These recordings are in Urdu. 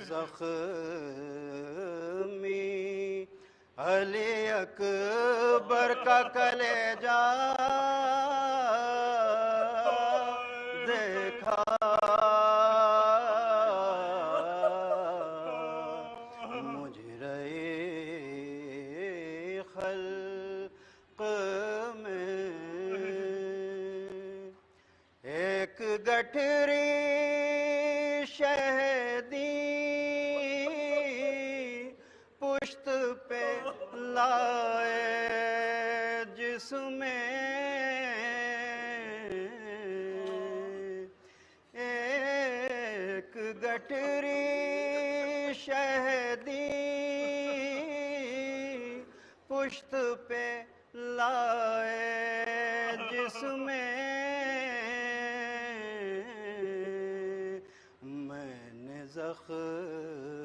زخمی علی اکبر کا کلیجہ دیکھا، مجرے خلق میں ایک گٹھری شہدی پشت پہ لائے جس میں ایک گٹھری شہدی پشت پہ لائے جس میں میں نے زخمی،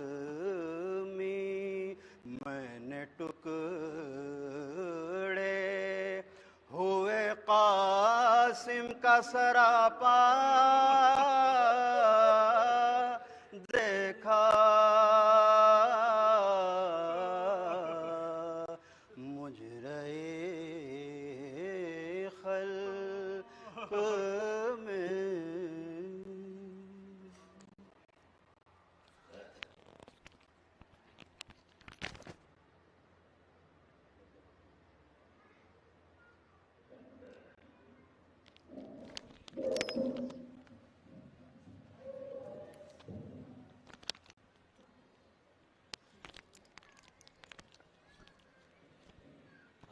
میں نے ٹکڑے ہوئے قاسم کا سراپا دیکھا، مجرے خلق میں.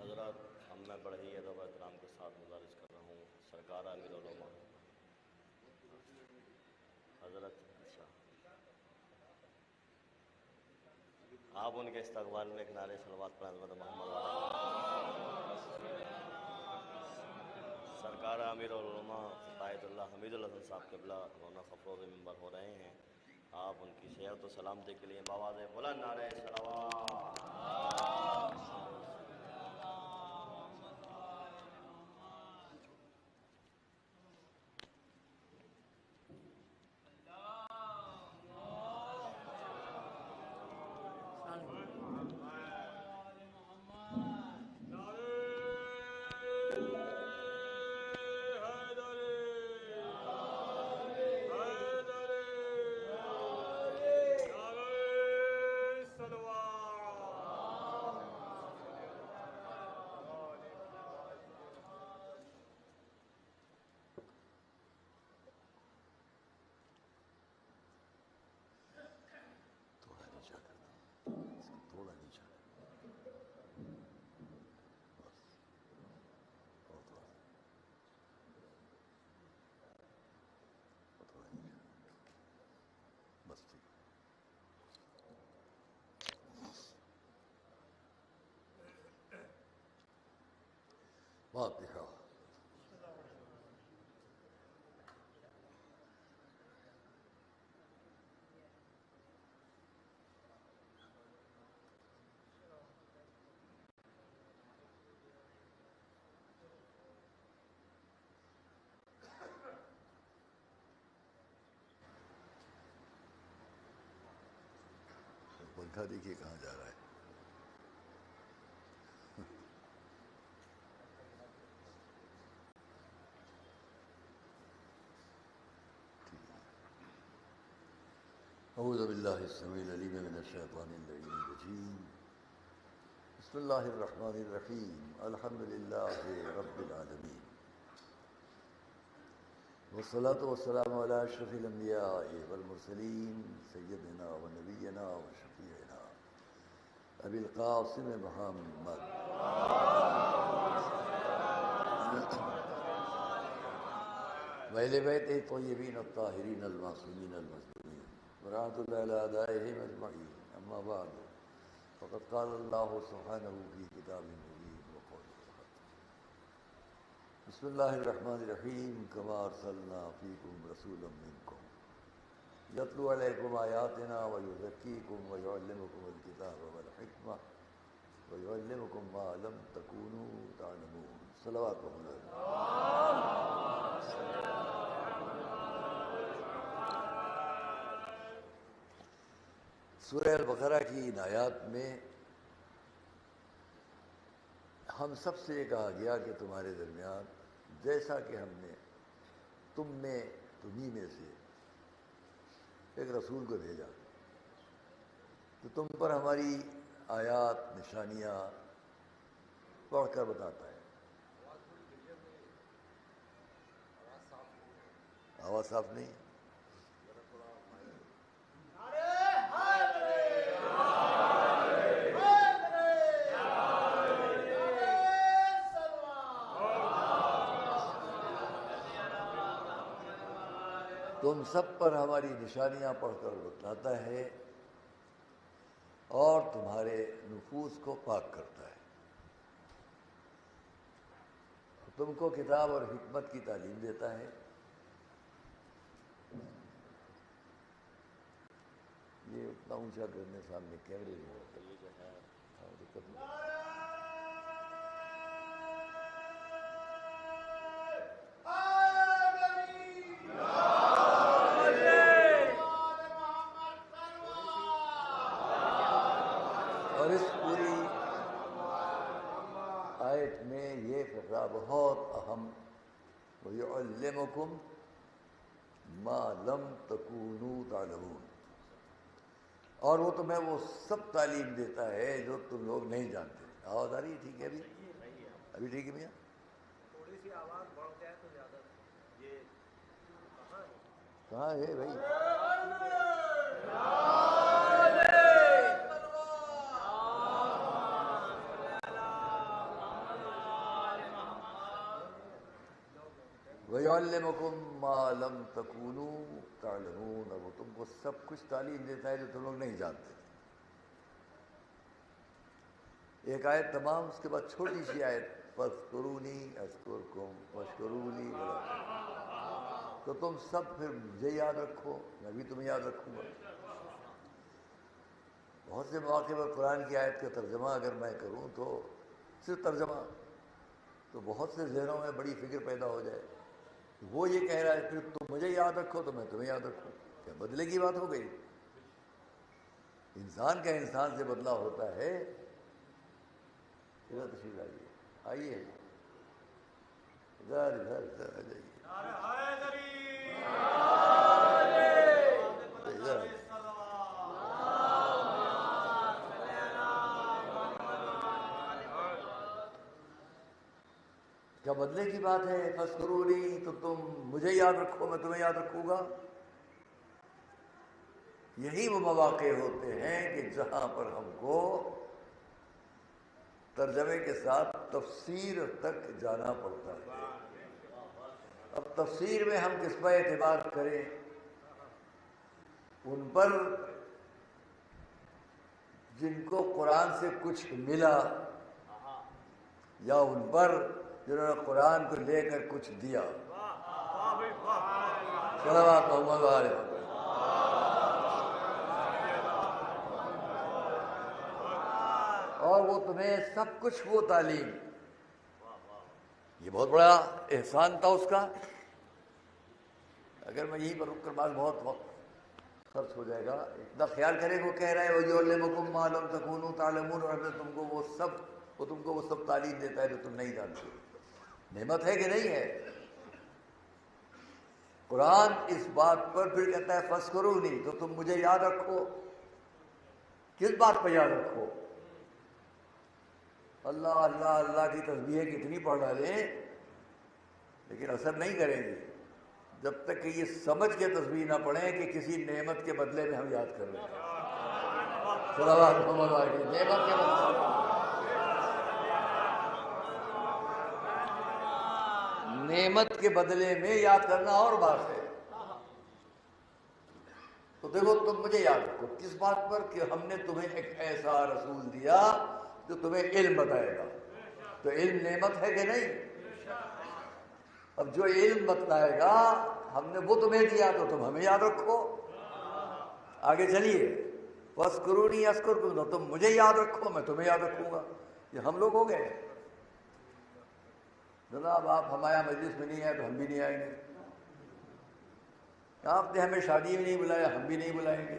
حضرات، اب میں بڑے ہی ادب و احترام کے ساتھ گزارش کر رہا ہوں سرکار امیر العلماء حضرت آپ ان کے استقبال میں ایک نعرے صلوات پر حضرت محمد سرکار امیر العلماء قائد اللہ حمید الحسن صاحب قبلہ رونق افروز ممبر ہو رہے ہیں. آپ ان کی صحت و سلامتی کے لیے بآواز بلند نعرے صلوات. فاتحہ. پنکھا دیکھیے کہاں جا رہا ہے. اعوذ باللہ السمیع العلیم من الشیطان اللعین الرجیم. بسم اللہ الرحمن الرحیم. الحمد للہ رب العالمین والصلاة والسلام علی اشرف الانبیاء والمرسلین سیدنا و نبینا و شفیعنا ابی القاسم محمد وَإِلَى بَيْتِهِ الطَّيِّبِينَ الطَّاهِرِينَ الْمَعْصُومِينَ الْمَظْلُومِينَ وَرَحْمَةُ اللَّهِ عَلَىٰ أَعْدَائِهِمْ أَجْمَعِينَ. أَمَّا بَعْدُ فَقَدْ قَالَ اللَّهُ سُبْحَانَهُ فِي كِتَابِهِ الْمُبِينِ وَقَوْلِهِ الْحَقِّ. بسم الله الرحمن الرحيم. كما أرسلنا فيكم رسولا منكم يتلو عليكم آياتنا ويزكيكم ويعلمكم الكتاب والحكمة ويعلمكم ما لم تكونوا تعلمون. صلوات الله. سورہ البقرہ کی ان آیات میں ہم سب سے یہ کہا گیا کہ تمہارے درمیان جیسا کہ ہم نے تمہیں میں سے ایک رسول کو بھیجا تو تم پر ہماری آیات نشانیاں پڑھ کر بتاتا ہے. آواز صاف نہیں ہے. تم سب پر ہماری نشانیاں پڑھ کر بتلاتا ہے اور تمہارے نفوس کو پاک کرتا ہے. تم کو کتاب اور حکمت کی تعلیم دیتا ہے. یہ اتنا اونچا کرنے سامنے کیمرے نہیں ہوتا. یہ جو ہے دقت نہیں. اور اس پوری آیت میں یہ فقرہ بہت اہم وَيُعَلِّمُكُمْ مَا لَمْ تَكُونُوا تَعْلَمُونَ، اور وہ تمہیں وہ سب تعلیم دیتا ہے جو تم لوگ نہیں جانتے. آواز آ رہی ہے ٹھیک ہے؟ ابھی ٹھیک ہے میاں؟ تھوڑی سی آواز بڑھ جائے تو زیادہ. یہ کہاں ہے بھائی؟ وَيُعَلِّمُكُمْ مَا لَمْ تَكُونُوا تَعْلَمُونَ، اور وہ تم کو سب کچھ تعلیم دیتا ہے جو تم لوگ نہیں جانتے. ایک آیت تمام، اس کے بعد چھوٹی سی آیت فَاذْكُرُونِي أَذْكُرْكُمْ وَاشْكُرُوا لِي وَلَا تَكْفُرُونَ، تو تم سب پھر مجھے یاد رکھو، میں بھی تمہیں یاد رکھوں گا. بہت سے مواقع پر قرآن کی آیت کا ترجمہ اگر میں کروں تو صرف ترجمہ تو بہت سے ذہنوں میں بڑی فکر پیدا ہو جائے. وہ یہ کہہ رہا ہے پھر تم مجھے یاد رکھو تو میں تمہیں یاد رکھوں. کیا بدلے کی بات ہو گئی؟ انسان کا انسان سے بدلا ہوتا ہے. ادھر تشریف لائیے، آئیے ادھر ادھر ادھر آ جائیے. ادھر آئیے. کیا بدلے کی بات ہے؟ فَاذْكُرُونِي، تو تم مجھے یاد رکھو میں تمہیں یاد رکھوں گا. یہی وہ مواقع ہوتے ہیں کہ جہاں پر ہم کو ترجمے کے ساتھ تفسیر تک جانا پڑتا ہے. اب تفسیر میں ہم کس پر اعتبار کریں؟ ان پر جن کو قرآن سے کچھ ملا، یا ان پر جنہوں نے قرآن کو لے کر کچھ دیا. صلوات محمد علیہ. اور وہ تمہیں سب کچھ وہ تعلیم، یہ بہت بڑا احسان تھا اس کا. اگر میں یہیں پر رک کر بعد بہت وقت خرچ ہو جائے گا. اتنا خیال کرے وہ کہہ رہا ہے وَيُعَلِّمُكُمْ مَا لَمْ تَكُونُوا تَعْلَمُونَ، اور تم کو وہ سب تعلیم دیتا ہے جو تم نہیں جانتے. نعمت ہے کہ نہیں ہے؟ قرآن اس بات پر پھر کہتا ہے فَاذْكُرُونِي، تو تم مجھے یاد رکھو. کس بات پہ یاد رکھو؟ اللہ اللہ اللہ کی تسبیح کتنی پڑھ ڈالیں لیکن اثر نہیں کریں گے جب تک کہ یہ سمجھ کے تسبیح نہ پڑھیں کہ کسی نعمت کے بدلے میں ہم یاد کر رہے ہیں. صلوات محمد علیہ. نعمت کے بدلے نعمت کے بدلے میں یاد کرنا اور بات ہے. تو دیکھو تم مجھے یاد رکھو کس بات پر؟ کہ ہم نے تمہیں ایک ایسا رسول دیا جو تمہیں علم بتائے گا. تو علم نعمت ہے کہ نہیں؟ اب جو علم بتلائے گا ہم نے وہ تمہیں دیا تو تم ہمیں یاد رکھو. آگے چلیے فَاذْكُرُونِي أَذْكُرْكُمْ، تو تم مجھے یاد رکھو میں تمہیں یاد رکھوں گا. یہ ہم لوگ ہو گئے. جناب آپ ہمارا مجلس میں نہیں آئے تو ہم بھی نہیں آئیں گے. آپ نے ہمیں شادی میں نہیں بلایا ہم بھی نہیں بلائیں گے.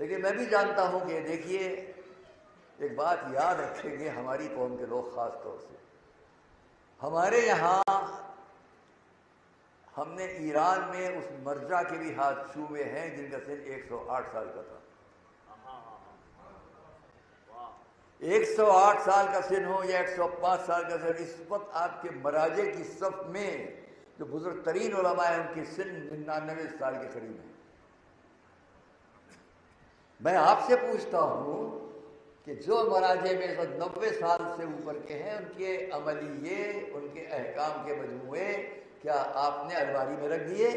لیکن میں بھی جانتا ہوں کہ دیکھیے ایک بات یاد رکھیں گے ہماری قوم کے لوگ خاص طور سے، ہمارے یہاں ہم نے ایران میں اس مرجع کے بھی ہاتھ چھوئے ہیں جن کا سن 108 سال کا تھا۔ 108 سال کا سن ہو یا 105 سال کا سن، اس وقت آپ کے مراجع کی صف میں جو بزرگ ترین علماء ہیں ان کی سن 99 سال کے قریب ہے۔ میں آپ سے پوچھتا ہوں کہ جو مراجع میں 90 سال سے اوپر کے ہیں ان کے عملیے، ان کے احکام کے مجموعے کیا آپ نے الماری میں رکھ دیے؟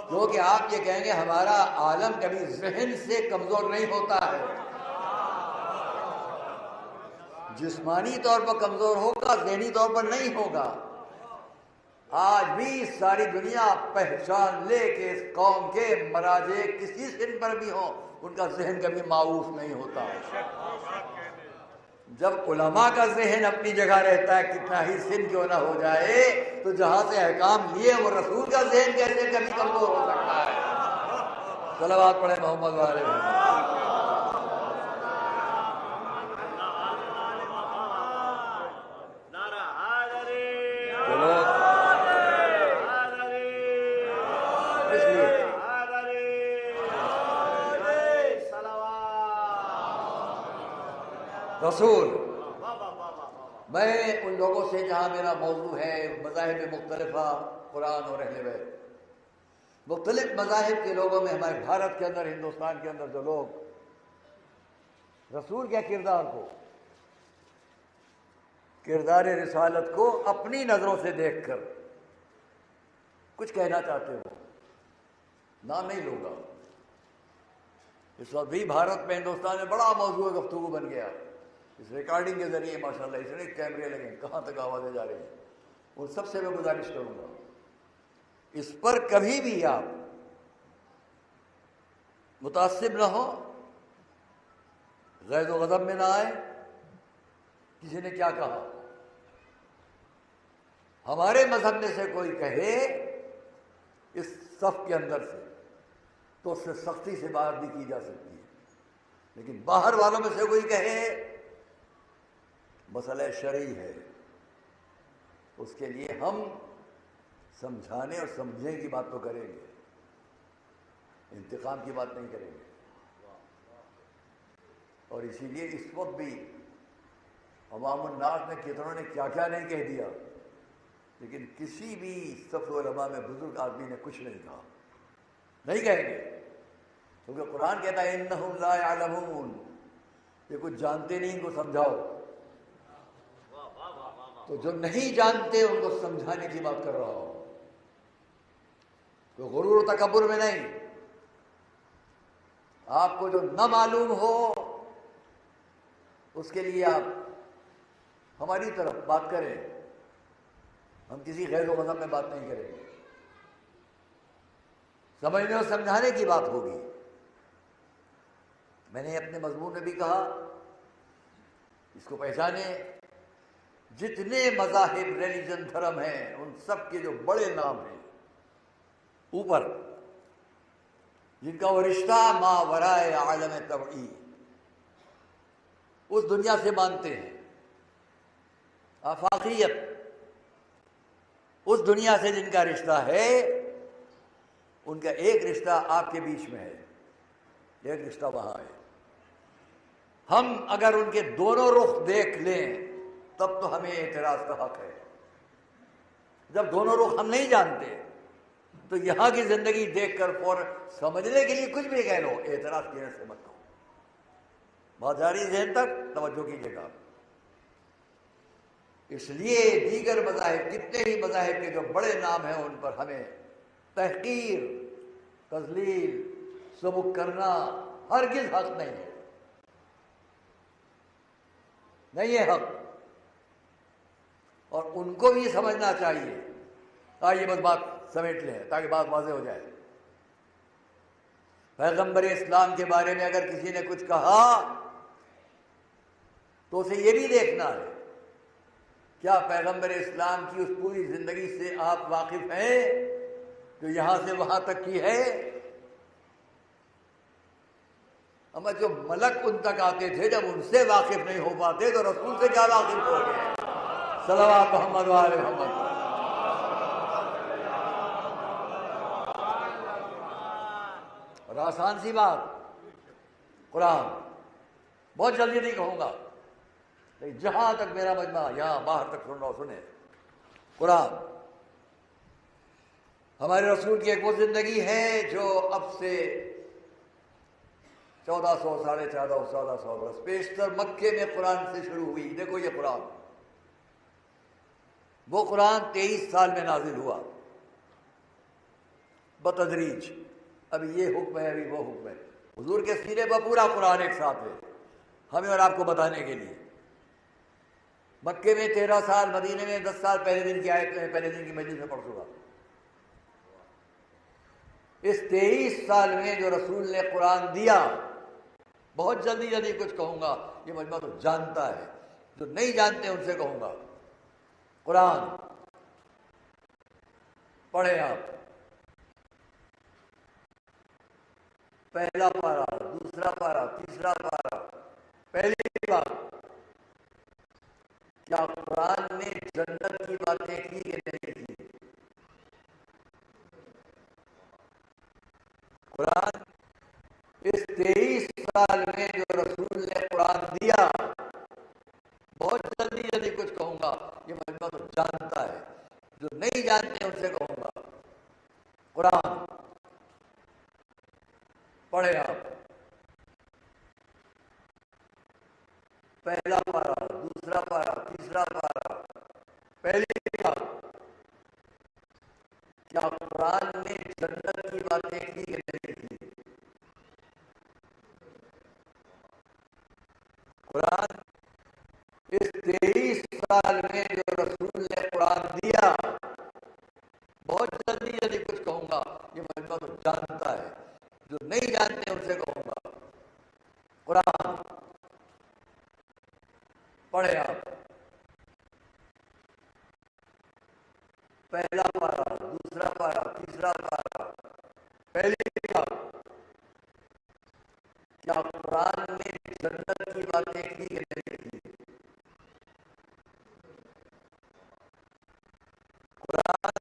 کیونکہ آپ یہ کہیں گے ہمارا عالم کبھی ذہن سے کمزور نہیں ہوتا ہے، جسمانی طور پر کمزور ہوگا، ذہنی طور پر نہیں ہوگا۔ آج بھی ساری دنیا پہچان لے کہ اس قوم کے مراجع کسی سن پر بھی ہوں ان کا ذہن کبھی معوف نہیں ہوتا۔ جب علماء کا ذہن اپنی جگہ رہتا ہے کتنا ہی سن کیوں نہ ہو جائے، تو جہاں سے احکام لیے وہ رسول کا ذہن کیسے کبھی کمزور ہو سکتا ہے؟ صلوات پڑھیں محمد والے محمد۔ رسول، میں ان لوگوں سے جہاں میرا موضوع ہے مذاہب مختلفہ قرآن اور اہل بیت، مختلف مذاہب کے لوگوں میں ہمارے بھارت کے اندر، ہندوستان کے اندر جو لوگ رسول کے کردار کو، کردار رسالت کو اپنی نظروں سے دیکھ کر کچھ کہنا چاہتے ہو، نام نہیں لوں گا، اس وقت بھی بھارت میں ہندوستان میں بڑا موضوع گفتگو بن گیا، اس ریکارڈنگ کے ذریعے ماشاءاللہ اتنے کیمرے لگے کہاں تک آوازیں جا رہی ہیں، ان سب سے میں گزارش کروں گا اس پر کبھی بھی آپ متعصب نہ ہو، غیظ و غضب میں نہ آئے، کسی نے کیا کہا، ہمارے مذہب میں سے کوئی کہے اس صف کے اندر سے تو اس سے سختی سے بات بھی کی جا سکتی ہے، لیکن باہر والوں میں سے کوئی کہے مسئلہ شرعی ہے، اس کے لیے ہم سمجھانے اور سمجھنے کی بات تو کریں گے، انتقام کی بات نہیں کریں گے۔ اور اسی لیے اس وقت بھی عوام الناس نے کتنوں نے کیا کیا نہیں کہہ دیا، لیکن کسی بھی صف علماء میں بزرگ آدمی نے کچھ نہیں کہا، نہیں کہیں گے، کیونکہ قرآن کہتا ہے انہم لا یعلمون، یہ کچھ جانتے نہیں ان کو سمجھاؤ، تو جو نہیں جانتے ان کو سمجھانے کی بات کر رہا ہوں، تو غرور و تکبر میں نہیں، آپ کو جو نہ معلوم ہو اس کے لیے آپ ہماری طرف بات کریں، ہم کسی غیر و غضب میں بات نہیں کریں گے، سمجھنے اور سمجھانے کی بات ہوگی۔ میں نے اپنے مضمون میں بھی کہا اس کو پہچانے، جتنے مذاہب ریلیجن دھرم ہیں ان سب کے جو بڑے نام ہیں اوپر، جن کا وہ رشتہ ما ورائے عالم طبعی اس دنیا سے مانتے ہیں، آفاقیت اس دنیا سے جن کا رشتہ ہے، ان کا ایک رشتہ آپ کے بیچ میں ہے، ایک رشتہ وہاں ہے۔ ہم اگر ان کے دونوں رخ دیکھ لیں تب تو ہمیں اعتراض کا حق ہے، جب دونوں رخ ہم نہیں جانتے تو یہاں کی زندگی دیکھ کر فوراً سمجھنے کے لیے کچھ بھی کہہ لو، اعتراض کینے سے مت کہو، بات جاری ذہن تک توجہ کیجیے گا۔ اس لیے دیگر مذاہب، جتنے بھی مذاہب کے جو بڑے نام ہیں ان پر ہمیں تحقیر، تذلیل، سبک کرنا ہرگز حق نہیں ہے، نہیں ہے حق، اور ان کو بھی سمجھنا چاہیے۔ آئیے بس بات سمیٹ لیں تاکہ بات واضح ہو جائے۔ پیغمبر اسلام کے بارے میں اگر کسی نے کچھ کہا تو اسے یہ بھی دیکھنا ہے کیا پیغمبر اسلام کی اس پوری زندگی سے آپ واقف ہیں جو یہاں سے وہاں تک کی ہے؟ اما جو ملک ان تک آتے تھے جب ان سے واقف نہیں ہو پاتے تو رسول سے کیا واقف ہو گئے؟ صلوات محمد وآل محمد. اور آسان سی بات، قرآن بہت جلدی نہیں کہوں گا، لیکن جہاں تک میرا مجمع یہاں باہر تک سن رہا سنیں. قرآن ہمارے رسول کی ایک وہ زندگی ہے جو اب سے 1400 1450 برس پیشتر مکے میں قرآن سے شروع ہوئی. دیکھو یہ قرآن، وہ قرآن 23 سال میں نازل ہوا بتدریج. ابھی یہ حکم ہے، ابھی وہ حکم ہے. حضور کے سینے پر پورا قرآن ایک ساتھ ہے ہمیں اور آپ کو بتانے کے لیے. مکے میں 13 سال، مدینے میں 10 سال. پہلے دن کی آیت میں پہلے دن کی مجلس میں پڑھ چکا. اس 23 سال میں جو رسول نے قرآن دیا، بہت جلدی کچھ کہوں گا، یہ مجمع تو جانتا ہے، جو نہیں جانتے ان سے کہوں گا. قرآن پڑھیں آپ. پہلا پارہ، دوسرا پارہ، تیسرا پارہ. پہلی بات، کیا قرآن نے جنت کی باتیں کی کہ نہیں کی؟ قرآن اس 23 سال میں جو رسول نے قرآن دیا، بہت جلدی کچھ کہوں گا، یہ مجمع تو جانتا ہے، جو نہیں جانتے ان سے کہوں گا. قرآن پڑھیں آپ. پہلا پارہ، دوسرا پارہ، تیسرا پارہ. پہلی بات، کیا قرآن نے جنت کی باتیں کی کہ نہیں کی؟ قرآن اس 23 سال میں جو رسول نے قرآن دیا، بہت جلدی کچھ کہوں گا، یہ مجمع تو جانتا ہے، جو نہیں جانتے ان سے کہوں گا. قرآن پڑھیں آپ. پہلا پارہ، دوسرا پارہ، تیسرا پارہ. پہلی بات، کیا قرآن نے جنت کی باتیں کی کہ نہیں کی؟ قرآن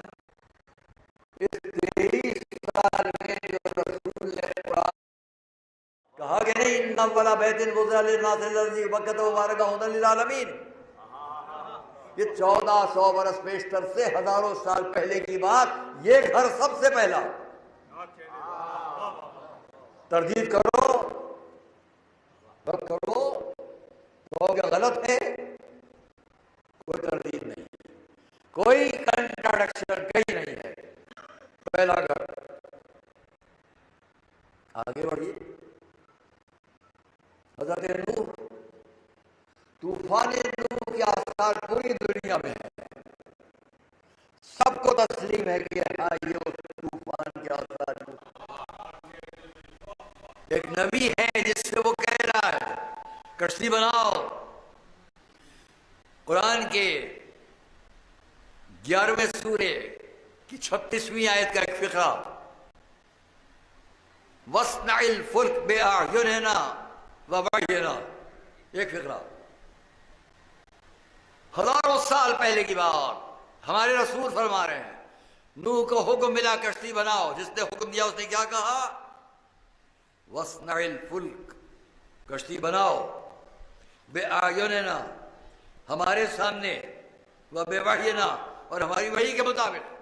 اس 23 سال میں جو رسول نے قرآن کہا کہ نہیں، ان اول بیت وضع للناس الذی ببکۃ مبارکہ ھدی للعالمین. یہ 1400 برس پیشتر سے ہزاروں سال پہلے کی بات. یہ گھر سب سے پہلا. تردید کرو تو کیا غلط ہے؟ کوئی تردید نہیں، کوئی کنٹراڈکشن کہیں نہیں ہے. پہلا گھر. آگے بڑھیے. حضرت نوح، طوفان نوح کے آثار پوری دنیا میں ہے. سب کو تسلیم ہے کہ ہاں یہ طوفان کے آثار. ایک نبی ہے جس سے وہ کہہ رہا ہے کشتی بناؤ. قرآن کے 11ویں سورے کی 36ویں آیت کا ایک فقرہ، وَاصْنَعِ الْفُلْكَ بِأَعْيُنِنَا وَوَحْيِنَا. ایک فقرہ. ہزاروں سال پہلے کی بات. ہمارے رسول فرما رہے ہیں نوح کو حکم ملا کشتی بناؤ. جس نے حکم دیا اس نے کیا کہا؟ وَاصْنَعِ الْفُلْكَ، کشتی بناؤ، بِأَعْيُنِنَا، ہمارے سامنے، وَبِوَحْيِنَا، اور ہماری وحی کے مطابق.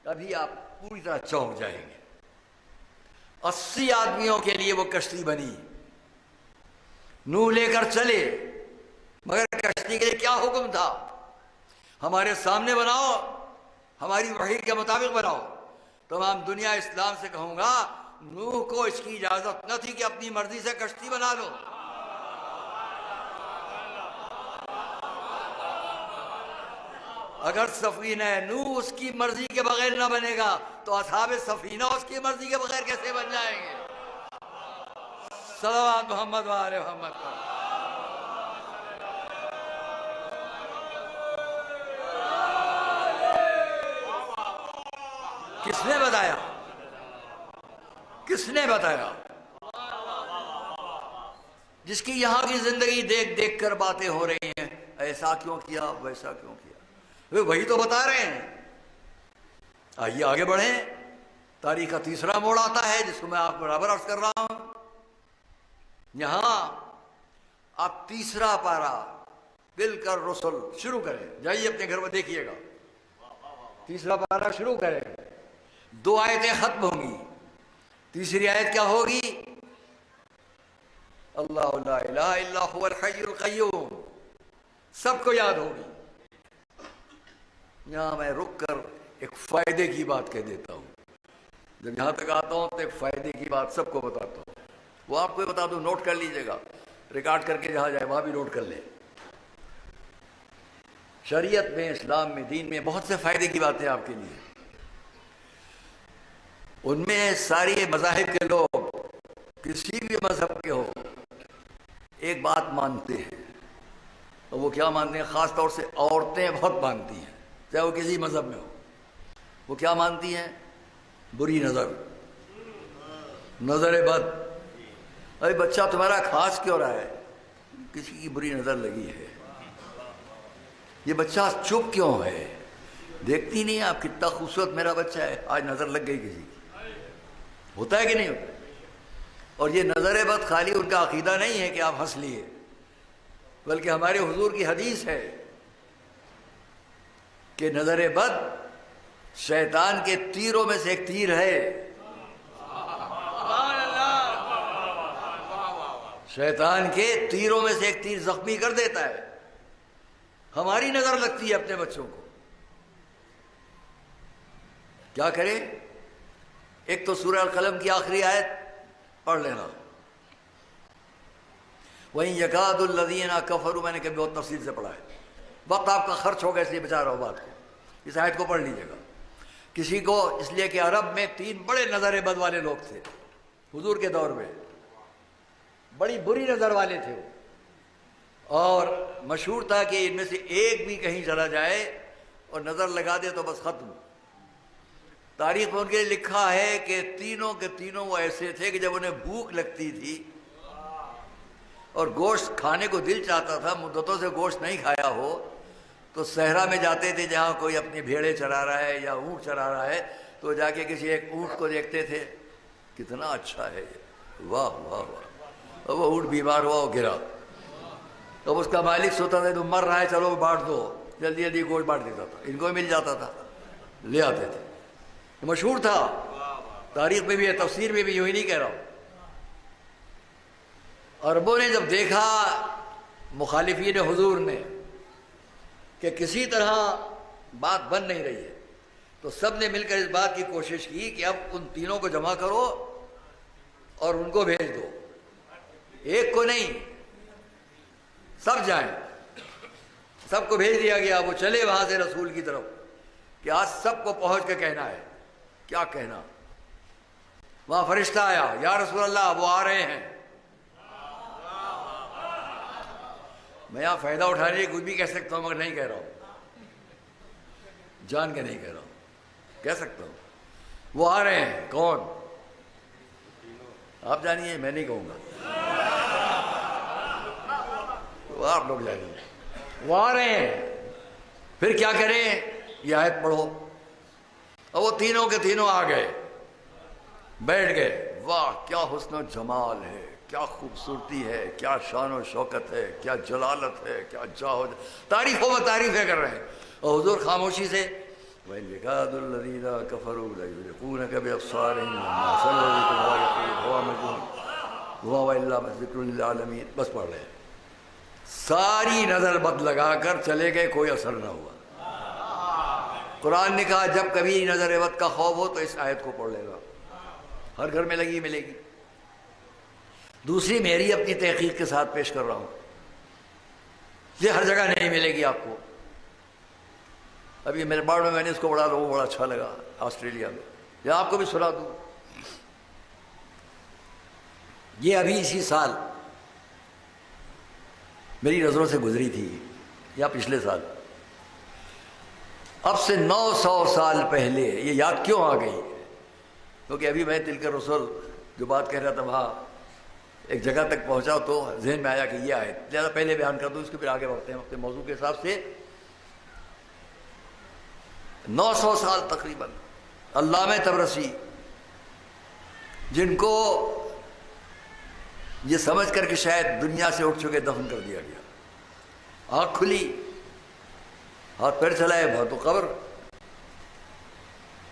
ابھی آپ پوری طرح چونک جائیں گے. 80 آدمیوں کے لیے وہ کشتی بنی. نوح لے کر چلے، مگر کشتی کے لیے کیا حکم تھا؟ ہمارے سامنے بناؤ، ہماری وحی کے مطابق بناؤ. تمام دنیا اسلام سے کہوں گا، نوح کو اس کی اجازت نہ تھی کہ اپنی مرضی سے کشتی بنا لو. اگر سفینہ نوح اس کی مرضی کے بغیر نہ بنے گا تو اصحاب سفینہ اس کی مرضی کے بغیر کیسے بن جائیں گے؟ صلوات محمد وآل محمد. کس نے بتایا؟ کس نے بتایا؟ جس کی یہاں کی زندگی دیکھ دیکھ کر باتیں ہو رہی ہیں، ایسا کیوں کیا، ویسا کیوں کیا، وہی تو بتا رہے ہیں۔ آئیے آگے بڑھیں۔ تاریخ کا تیسرا موڑ آتا ہے جس کو میں آپ کو برابر عرض کر رہا ہوں۔ یہاں آپ تیسرا پارا تلک الرسل شروع کریں، جائیے اپنے گھر میں دیکھیے گا، تیسرا پارا شروع کریں، 2 آیتیں ختم ہوں گی، تیسری آیت کیا ہوگی؟ اللہ لا الہ الا هو الحی القیوم، سب کو یاد ہوگی۔ یہاں میں رک کر ایک فائدے کی بات کہہ دیتا ہوں، جب یہاں تک آتا ہوں تو ایک فائدے کی بات سب کو بتاتا ہوں، وہ آپ کو بتا دوں، نوٹ کر لیجئے گا، ریکارڈ کر کے جہاں جائے وہاں بھی نوٹ کر لیں۔ شریعت میں، اسلام میں، دین میں بہت سے فائدے کی باتیں آپ کے لیے، ان میں ساری مذاہب کے لوگ کسی بھی مذہب کے ہو ایک بات مانتے ہیں، اور وہ کیا مانتے ہیں؟ خاص طور سے عورتیں بہت مانتی ہیں، چاہے وہ کسی مذہب میں ہو۔ وہ کیا مانتی ہیں؟ بری نظر، نظر بد۔ ارے بچہ تمہارا کھانس کیوں رہا ہے؟ کسی کی بری نظر لگی ہے۔ یہ بچہ چپ کیوں ہے؟ دیکھتی نہیں آپ کتنا خوبصورت میرا بچہ ہے، آج نظر لگ گئی کسی کی۔ ہوتا ہے کہ نہیں ہوتا؟ اور یہ نظر بد خالی ان کا عقیدہ نہیں ہے کہ آپ ہنس لیے، بلکہ ہمارے حضور کی حدیث ہے کہ نظر بد شیطان کے تیروں میں سے ایک تیر ہے۔ شیطان کے تیروں میں سے ایک تیر زخمی کر دیتا ہے۔ ہماری نظر لگتی ہے اپنے بچوں کو، کیا کریں؟ ایک تو سورہ القلم کی آخری آیت پڑھ لینا، وَإِن يَكَادُ الَّذِينَ كَفَرُوا، میں نے کبھی بہت تفصیل سے پڑھا ہے، وقت آپ کا خرچ ہوگا اس لیے بچا رہا ہوں بات کو، اس آیت کو پڑھ لیجیے گا۔ کسی کو، اس لیے کہ عرب میں 3 بڑے نظر بد والے لوگ تھے حضور کے دور میں، بڑی بری نظر والے تھے وہ، اور مشہور تھا کہ ان میں سے ایک بھی کہیں چلا جائے اور نظر لگا دے تو بس ختم۔ تاریخ میں ان کے لکھا ہے کہ تینوں کے تینوں وہ ایسے تھے کہ جب انہیں بھوک لگتی تھی اور گوشت کھانے کو دل چاہتا تھا، مدتوں سے گوشت نہیں کھایا ہو، تو صحرا میں جاتے تھے جہاں کوئی اپنی بھیڑیں چرا رہا ہے یا اونٹ چرا رہا ہے، تو جا کے کسی ایک اونٹ کو دیکھتے تھے، کتنا اچھا ہے یہ، واہ واہ واہ، اور وہ اونٹ بیمار ہوا، وہ گرا، تو اس کا مالک سوچتا تھا تو مر رہا ہے، چلو بانٹ دو، جلدی جلدی گوشت بانٹ دیتا تھا، ان کو مل جاتا تھا، لے آتے تھے، مشہور تھا، تاریخ میں بھی ہے، تفسیر میں بھی، یوں ہی نہیں کہہ رہا ہوں۔ عربوں نے جب دیکھا مخالفین حضور نے کہ کسی طرح بات بن نہیں رہی ہے، تو سب نے مل کر اس بات کی کوشش کی کہ اب ان تینوں کو جمع کرو اور ان کو بھیج دو، ایک کو نہیں، سب جائیں۔ سب کو بھیج دیا گیا، وہ چلے وہاں سے رسول کی طرف کہ آج سب کو پہنچ کے کہنا ہے۔ کیا کہنا؟ وہاں فرشتہ آیا، یا رسول اللہ وہ آ رہے ہیں۔ میں یہاں فائدہ اٹھانے کی کچھ بھی کہہ سکتا ہوں، مگر نہیں کہہ رہا ہوں، جان کے نہیں کہہ رہا ہوں، کہہ سکتا ہوں وہ آ رہے ہیں۔ کون؟ آپ جانیے، میں نہیں کہوں گا، وہ آپ لوگ جانیے، وہ آ رہے ہیں۔ پھر کیا کریں؟ یہ آیت پڑھو، اور وہ تینوں کے تینوں آ گئے، بیٹھ گئے۔ واہ کیا حسن و جمال ہے، کیا خوبصورتی ہے، کیا شان و شوکت ہے، کیا جلالت ہے، کیا جاہ، تعریفوں میں تعریفیں کر رہے ہیں، اور حضور خاموشی سے وَإِن يَكَادُ الَّذِينَ كَفَرُوا لَيُزْلِقُونَكَ بِأَبْصَارِهِمْ لَمَّا سَمِعُوا ذِكْرَ اللَّهِ يَقُولُونَ هُوَ مَجْنُونٌ وَمَا هُوَ إِلَّا ذِكْرٌ لِّلْعَالَمِينَ۔ بس پڑھ رہے ہیں، ساری نظر بد لگا کر چلے گئے، کوئی اثر نہ ہوا۔ قرآن نے کہا جب کبھی نظر بد کا خوف ہو تو اس آیت کو پڑھ لے گا، ہر گھر میں لگی ملے گی۔ دوسری میری اپنی تحقیق کے ساتھ پیش کر رہا ہوں، یہ ہر جگہ نہیں ملے گی آپ کو۔ ابھی میرے بارڈ میں میں نے اس کو پڑھا، وہ بڑا اچھا لگا، آسٹریلیا میں، یا آپ کو بھی سنا دوں۔ یہ ابھی اسی سال میری نظروں سے گزری تھی، یا پچھلے سال، اب سے 900 سال پہلے۔ یہ یاد کیوں آ گئی؟ کیونکہ ابھی میں تلک الرسل جو بات کہہ رہا تھا وہاں ایک جگہ تک پہنچا تو ذہن میں آیا کہ یہ آیت زیادہ پہلے بیان کر دوں، اس کے پھر آگے بڑھتے ہیں اپنے موضوع کے حساب سے۔ 900 سال تقریباً علامہ طبرسی، جن کو یہ سمجھ کر کہ شاید دنیا سے اٹھ چکے دفن کر دیا گیا، آنکھ کھلی، ہاتھ پیر چلائے، بہت قبر،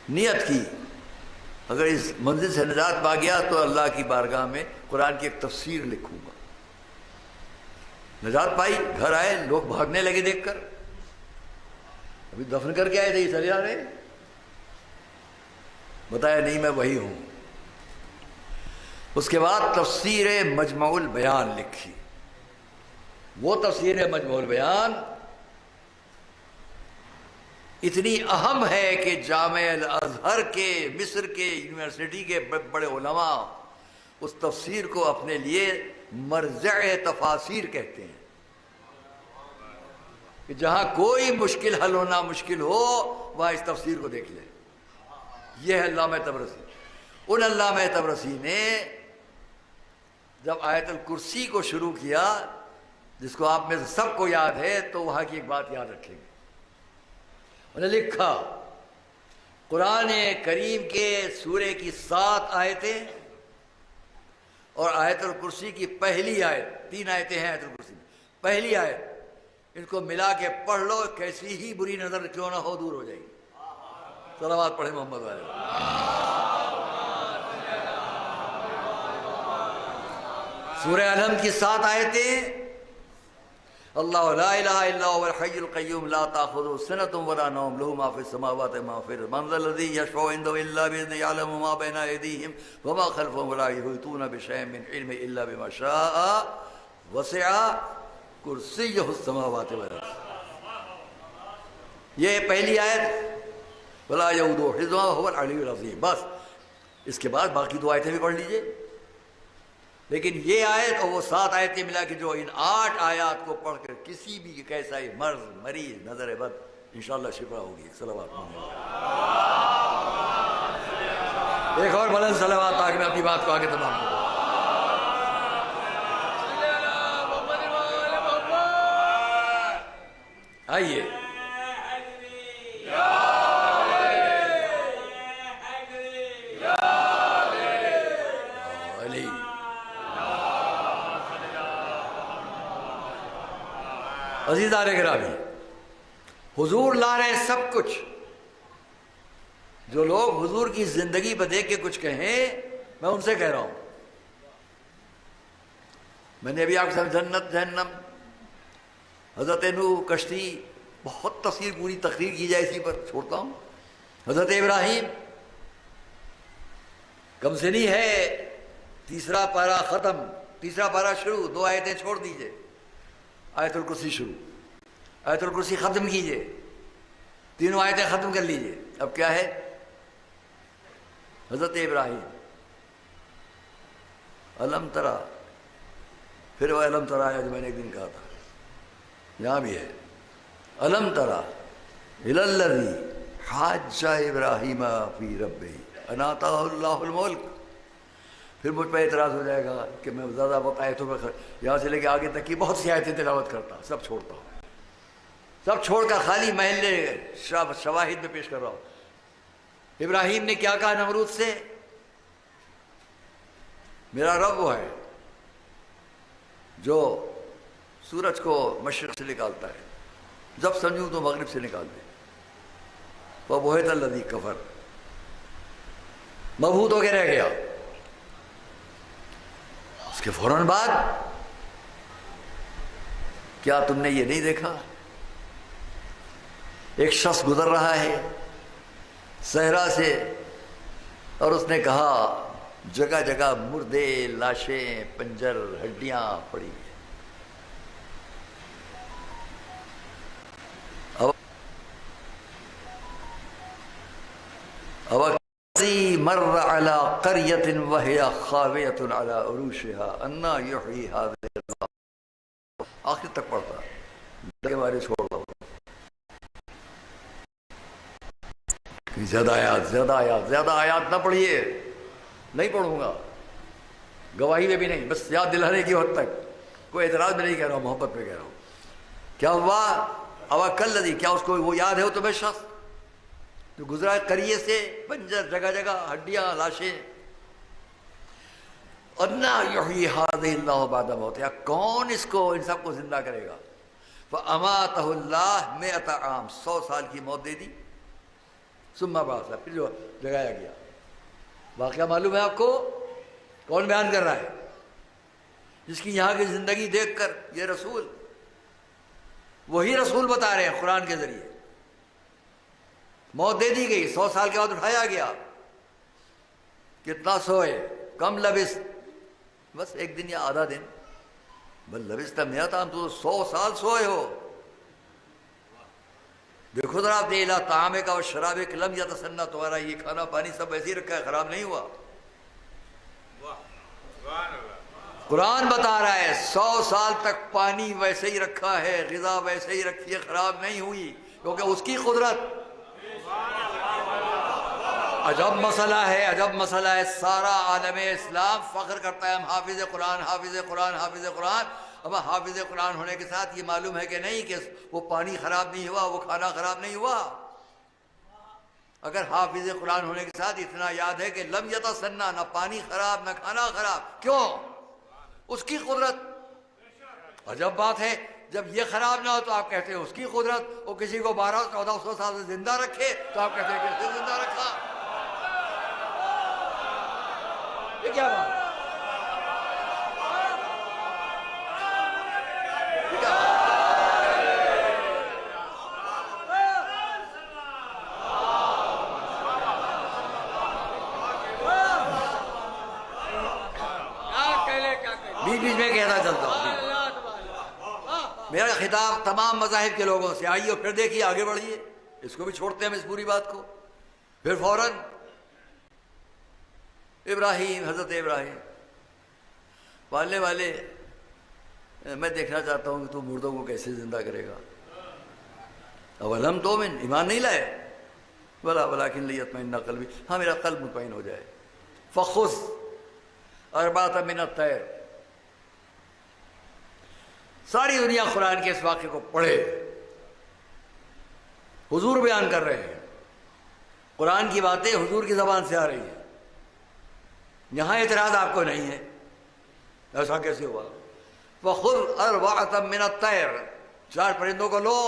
نیت کی اگر اس منزل سے نجات پا گیا تو اللہ کی بارگاہ میں قرآن کی ایک تفسیر لکھوں گا۔ نجات پائی، گھر آئے، لوگ بھاگنے لگے دیکھ کر، ابھی دفن کر کے آئے تھے، یہ چلے آ رہے، بتایا نہیں میں وہی ہوں۔ اس کے بعد تفسیر مجمع البیان لکھی۔ وہ تفسیر مجمع البیان اتنی اہم ہے کہ جامع الازہر کے، مصر کے یونیورسٹی کے بڑے علماء اس تفسیر کو اپنے لیے مرجع تفاسیر کہتے ہیں، کہ جہاں کوئی مشکل حل ہونا مشکل ہو وہاں اس تفسیر کو دیکھ لیں۔ یہ ہے علامہ طبرسی۔ ان علامہ طبرسی نے جب آیت الکرسی کو شروع کیا، جس کو آپ میں سے سب کو یاد ہے، تو وہاں کی ایک بات یاد رکھیں گے۔ انہوں نے لکھا قرآن کریم کے سورے کی 7 آیتیں اور آیت الکرسی کی پہلی آیت، 3 آیتیں ہیں آیت الکرسی میں، پہلی آیت، ان کو ملا کے پڑھ لو، کیسی ہی بری نظر کیوں نہ ہو دور ہو جائے گی۔ صلوات پڑھیں محمد والے۔ سورہ الحم کی 7 آیتیں، اللہ لا الہ الا هو الحی القیوم لا تأخذه سنة ولا نوم له ما في السماوات وما في الارض من ذا الذي يشفع عنده الا باذنه يعلم ما بين ايديهم وما خلفهم ولا يحيطون بشيء من علمه الا بما شاء وسع کرسیہ السماوات والارض۔ یہ پہلی آیت، ولا یؤودہ حفظہما وهو العلی العظیم۔ بس اس کے بعد باقی 2 آیتیں بھی پڑھ لیجئے، لیکن یہ آیت اور وہ 7 آیتیں ملا کہ جو ان 8 آیات کو پڑھ کر کسی بھی کیسا ہی مرض، مریض، نظر بد انشاءاللہ شفا ہوگی۔ صلوات ایک اور بلند صلوات تاکہ میں اپنی بات کو آگے تمام کروں۔ آئیے عزیزان گرامی، حضور لا رہے ہیں سب کچھ۔ جو لوگ حضور کی زندگی پہ دیکھ کے کچھ کہیں، میں ان سے کہہ رہا ہوں، میں نے ابھی آپ کے سامنے جنت جہنم، حضرت نوح، کشتی، بہت تفصیل پوری تقریر کی جائے اسی پر چھوڑتا ہوں۔ حضرت ابراہیم، کم سے نہیں ہے، 3 پارہ ختم، 3 پارہ شروع، 2 آیتیں چھوڑ دیجئے، آیت الکرسی شروع، آیت الکرسی ختم کیجئے، 3 آیتیں ختم کر لیجئے۔ اب کیا ہے؟ حضرت ابراہیم، علم ترا، پھر وہ علم ترا ہے جو میں نے ایک دن کہا تھا، یہاں بھی ہے، علم ترا الی الذی حاج ابراہیم فی ربہ ان آتاہ اللہ الملک۔ پھر مجھ پہ اعتراض ہو جائے گا کہ میں زیادہ وقت آیتوں میں یہاں سے لے کے آگے تک کی بہت سی آیتیں تلاوت کرتا، سب چھوڑتا ہوں، سب چھوڑ کر خالی محلے شواہد میں پیش کر رہا ہوں۔ ابراہیم نے کیا کہا نمرود سے؟ میرا رب وہ ہے جو سورج کو مشرق سے نکالتا ہے، جب سمجھوں تو مغرب سے نکال دے۔ وَبُہِتَ الَّذِي كَفَرَ، مبہوت ہو کے رہ گیا۔ اس کے فوراً بعد کیا تم نے یہ نہیں دیکھا؟ ایک شخص گزر رہا ہے صحرا سے اور اس نے کہا جگہ جگہ مردے، لاشیں، پنجر، ہڈیاں پڑی ہیں۔ مر على قرية وهي خاوية على عروشها أنى يحيي هذه الله۔ آخر تک پڑھتا کے بارے چھوڑ رہا ہوں، زیادہ آیات نہ پڑھیے، نہیں پڑھوں گا، گواہی میں بھی نہیں، بس یاد دلانے کی حد تک، کوئی اعتراض میں نہیں کہہ رہا ہوں، محبت پہ کہہ رہا ہوں. کیا ہوا؟ اوا کل کیا اس کو وہ یاد ہے وہ تمہیں شخص جو گزرا ہے قریے سے، بنجر جگہ جگہ ہڈیاں لاشیں. انا یحیی ھذہ اللہ بعد موتہا، کون اس کو ان سب کو زندہ کرے گا؟ فاماتہ اللہ 100 عام، 100 سال کی موت دے دی. ثم بعث، پھر جو جگایا گیا. واقعہ معلوم ہے آپ کو؟ کون بیان کر رہا ہے؟ جس کی یہاں کی زندگی دیکھ کر یہ رسول، وہی رسول بتا رہے ہیں قرآن کے ذریعے. موت دے دی گئی، 100 سال کے بعد اٹھایا گیا. کتنا سوئے؟ کم لبس، بس ایک دن یا آدھا دن. بل لبست 100 عام، تو 100 سال سوئے ہو. دیکھو ذرا، دیلا طعام کا و شراب لم یتسنہ، تمہارا یہ کھانا پانی سب ایسے ہی رکھا ہے، خراب نہیں ہوا. قرآن بتا رہا ہے 100 سال تک پانی ویسے ہی رکھا ہے، غذا ویسے ہی رکھی ہے، خراب نہیں ہوئی، کیونکہ اس کی قدرت. عجب مسئلہ ہے، عجب مسئلہ ہے. سارا عالم اسلام فخر کرتا ہے ہم حافظ قرآن، حافظ قرآن، حافظ قرآن. اب حافظ قرآن ہونے کے ساتھ یہ معلوم ہے کہ نہیں کہ وہ پانی خراب نہیں ہوا، وہ کھانا خراب نہیں ہوا. اگر حافظ قرآن ہونے کے ساتھ اتنا یاد ہے کہ لم یتسنہ، نہ پانی خراب نہ کھانا خراب، کیوں؟ اس کی قدرت. عجب بات ہے، جب یہ خراب نہ ہو تو آپ کہتے ہیں اس کی قدرت. وہ کسی کو 1200-1400 سال سے زندہ رکھے تو آپ کہتے ہیں کہ اسے زندہ رکھا. یہ کیا بات؟ یہ کیا بات؟ بیچ میں کہتا چلتا ہوں. میرا خطاب تمام مذاہب کے لوگوں سے، آئیے پھر دیکھیے، آگے بڑھیے. اس کو بھی چھوڑتے ہیں ہم اس پوری بات کو. پھر فوراً ابراہیم، حضرت ابراہیم، پالنے والے، میں دیکھنا چاہتا ہوں کہ تو مردوں کو کیسے زندہ کرے گا. اولم تؤمن، ایمان نہیں لائے؟ بلا ولکن لیطمئن قلبی، ہاں میرا قلب مطمئن ہو جائے. فخذ اربعۃ من الطیر. ساری دنیا قرآن کے اس واقعے کو پڑھے. حضور بیان کر رہے ہیں، قرآن کی باتیں حضور کی زبان سے آ رہی ہیں. یہاں اعتراض آپ کو نہیں ہے، ایسا کیسے ہوا؟ فخذ اربعۃ من الطیر، 4 پرندوں کو لو،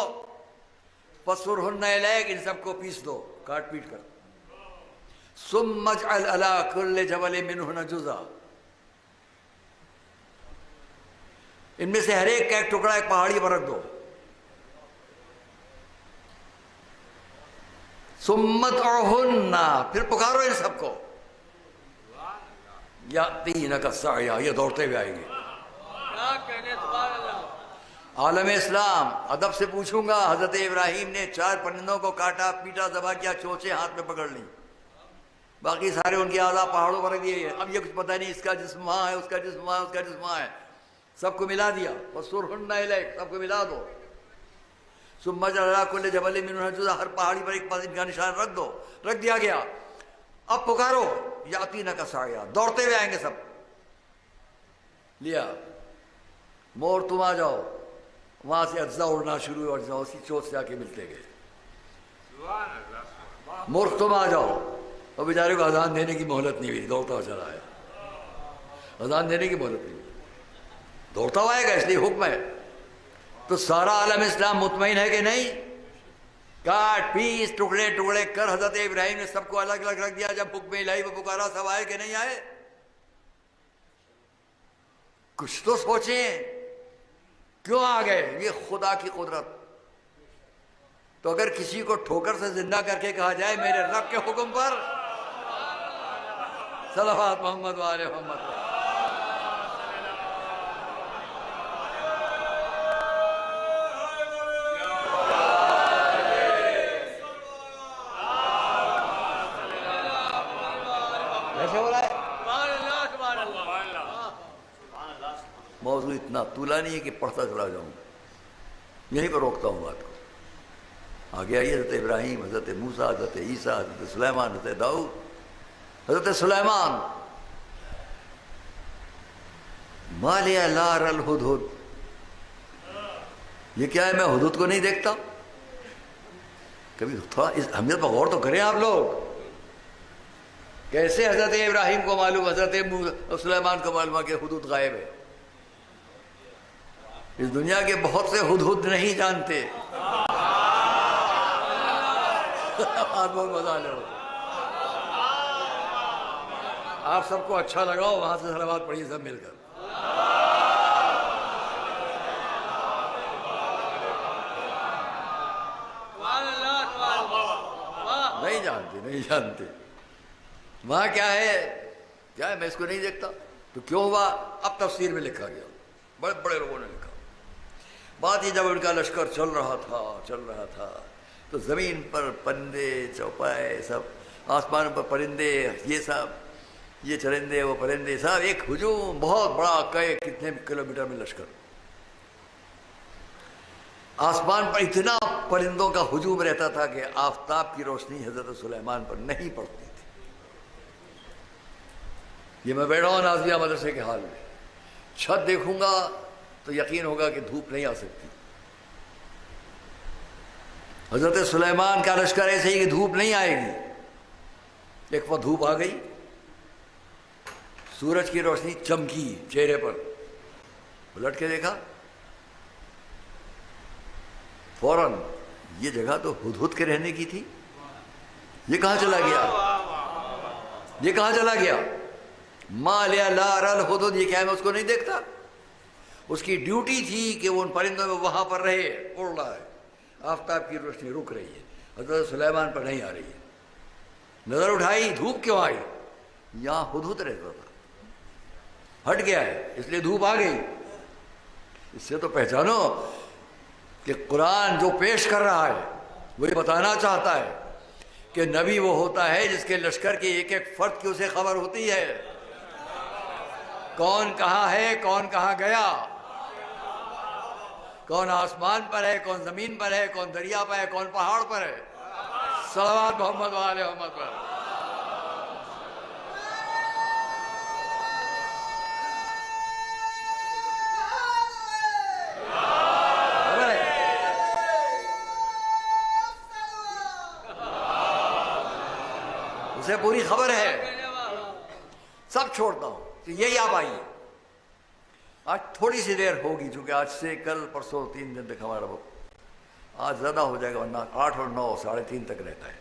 فصرہن الیک، ان سب کو پیس دو کاٹ پیٹ کر. ثم اجعل علی کل جبل منہن جزءا، ان میں سے ہر ایک کا ایک ٹکڑا ایک پہاڑی پر رکھ دو. ثم ادعوہن، پھر پکارو ان سب کو. یاتینک سعیا، یہ دوڑتے ہوئے آئیں گے. عالم اسلام ادب سے پوچھوں گا، حضرت ابراہیم نے 4 پرندوں کو کاٹا پیٹا ذبح کیا، چونچیں ہاتھ میں پکڑ لی، باقی سارے ان کے اعضاء پہاڑوں پر رکھ دیے. اب یہ کچھ پتہ نہیں اس کا جسم وہاں ہے، اس کا جسم وہاں ہے، اس کا جسم وہاں ہے. سب کو ملا دیا. وَصُرْهُنَّ إِلَيْكَ، سب کو ملا دو. ثُمَّ اجْعَلْ عَلَىٰ كُلِّ جَبَلٍ مِّنْهُنَّ جُزْءًا، ہر پہاڑی پر ایک ان کا نشان رکھ دو. رکھ دیا گیا. اب پکارو، یاتینک سعیا، دوڑتے ہوئے آئیں گے سب. لیا مور، تم آ جاؤ. وہاں سے اجزا اڑنا شروع ہوئے، اجزا اسی چوت سے آ کے ملتے گئے. مور تم آ جاؤ. اور بیچارے کو اذان دینے کی مہلت نہیں ہوئی، دوڑتا چلا آیا. اذان دینے کی مہلت نہیں ہوئی، دوڑتا ہوا آئے گا، اس لیے حکم ہے. تو سارا عالم اسلام مطمئن ہے کہ نہیں؟ کاٹ پیس ٹکڑے ٹکڑے کر حضرت ابراہیم نے سب کو الگ الگ رکھ دیا. جب حکم الہی وہ پکارا، سب آئے کہ نہیں آئے؟ کچھ تو سوچیں، کیوں آ گئے؟ یہ خدا کی قدرت. تو اگر کسی کو ٹھوکر سے زندہ کر کے کہا جائے میرے رب کے حکم پر، صلوات محمد وآل محمد. موضوع اتنا طولا نہیں ہے کہ پڑھتا چلا جاؤں، یہیں پر روکتا ہوں بات کو. آگے آئیے، حضرت ابراہیم، حضرت موسیٰ، حضرت عیسیٰ، حضرت سلیمان، حضرت داؤد. حضرت سلیمان ما لیا لا ارى الهدهد، یہ کیا ہے؟ میں ہدہد کو نہیں دیکھتا؟ کبھی تھوڑا اس اہمیت پر غور تو کریں آپ لوگ. کیسے حضرت ابراہیم کو معلوم، حضرت سلیمان کو معلوم کہ ہدہد غائب ہے؟ اس دنیا کے بہت سے ہدہد نہیں جانتے. بہت مزہ لے رہا. آپ سب کو اچھا لگاؤ، وہاں سے صلوات پڑھیے سب مل کر. نہیں جانتے، نہیں جانتے. وہاں کیا ہے؟ کیا ہے؟ میں اس کو نہیں دیکھتا. تو کیوں ہوا؟ اب تفسیر میں لکھا گیا، بڑے بڑے لوگوں نے لکھا. بات یہ جب ان کا لشکر چل رہا تھا تو زمین پر پرندے چوپائے سب، آسمان پر پرندے، یہ سب، یہ چرندے وہ پرندے سب، ایک ہجوم بہت بڑا، کتنے کلومیٹر میں لشکر. آسمان پر اتنا پرندوں کا ہجوم رہتا تھا کہ آفتاب کی روشنی حضرت سلیمان پر نہیں پڑتی تھی. یہ میں بیٹھا ہوں نازیہ مدرسے کے حال میں، چھت دیکھوں گا تو یقین ہوگا کہ دھوپ نہیں آ سکتی. حضرت سلیمان کا لشکر ایسے ہی کہ دھوپ نہیں آئے گی. ایک وقت دھوپ آ گئی، سورج کی روشنی چمکی چہرے پر، پلٹ کے دیکھا، فوراً یہ جگہ تو ہدہد کے رہنے کی تھی، یہ کہاں چلا گیا؟ یہ کہاں چلا گیا؟ ما لیا لا ارى الهدهد، یہ کیا ہے؟ میں اس کو نہیں دیکھتا. اس کی ڈیوٹی تھی کہ وہ ان پرندوں میں وہاں پر رہے، اڑ رہا ہے، آفتاب کی روشنی رک رہی ہے، حضرت سلیمان پر نہیں آ رہی ہے. نظر اٹھائی، دھوپ کیوں آئی؟ یہاں ہدہد رہتا تھا، ہٹ گیا ہے اس لیے دھوپ آ گئی. اس سے تو پہچانو کہ قرآن جو پیش کر رہا ہے وہ یہ بتانا چاہتا ہے کہ نبی وہ ہوتا ہے جس کے لشکر کے ایک ایک فرد کی اسے خبر ہوتی ہے. کون کہاں ہے، کون کہاں گیا، کون آسمان پر ہے، کون زمین پر ہے، کون دریا پر ہے، کون پہاڑ پر ہے. صلوات محمد و آل محمد پر. اسے پوری خبر ہے. سب چھوڑتا ہوں تو یہی آپ آئیے. آج تھوڑی سی دیر ہوگی، چونکہ آج سے کل پرسوں 3 دن تک ہمارا وقت، آج زیادہ ہو جائے گا، ورنہ 8 اور 9 3:30 تک رہتا ہے.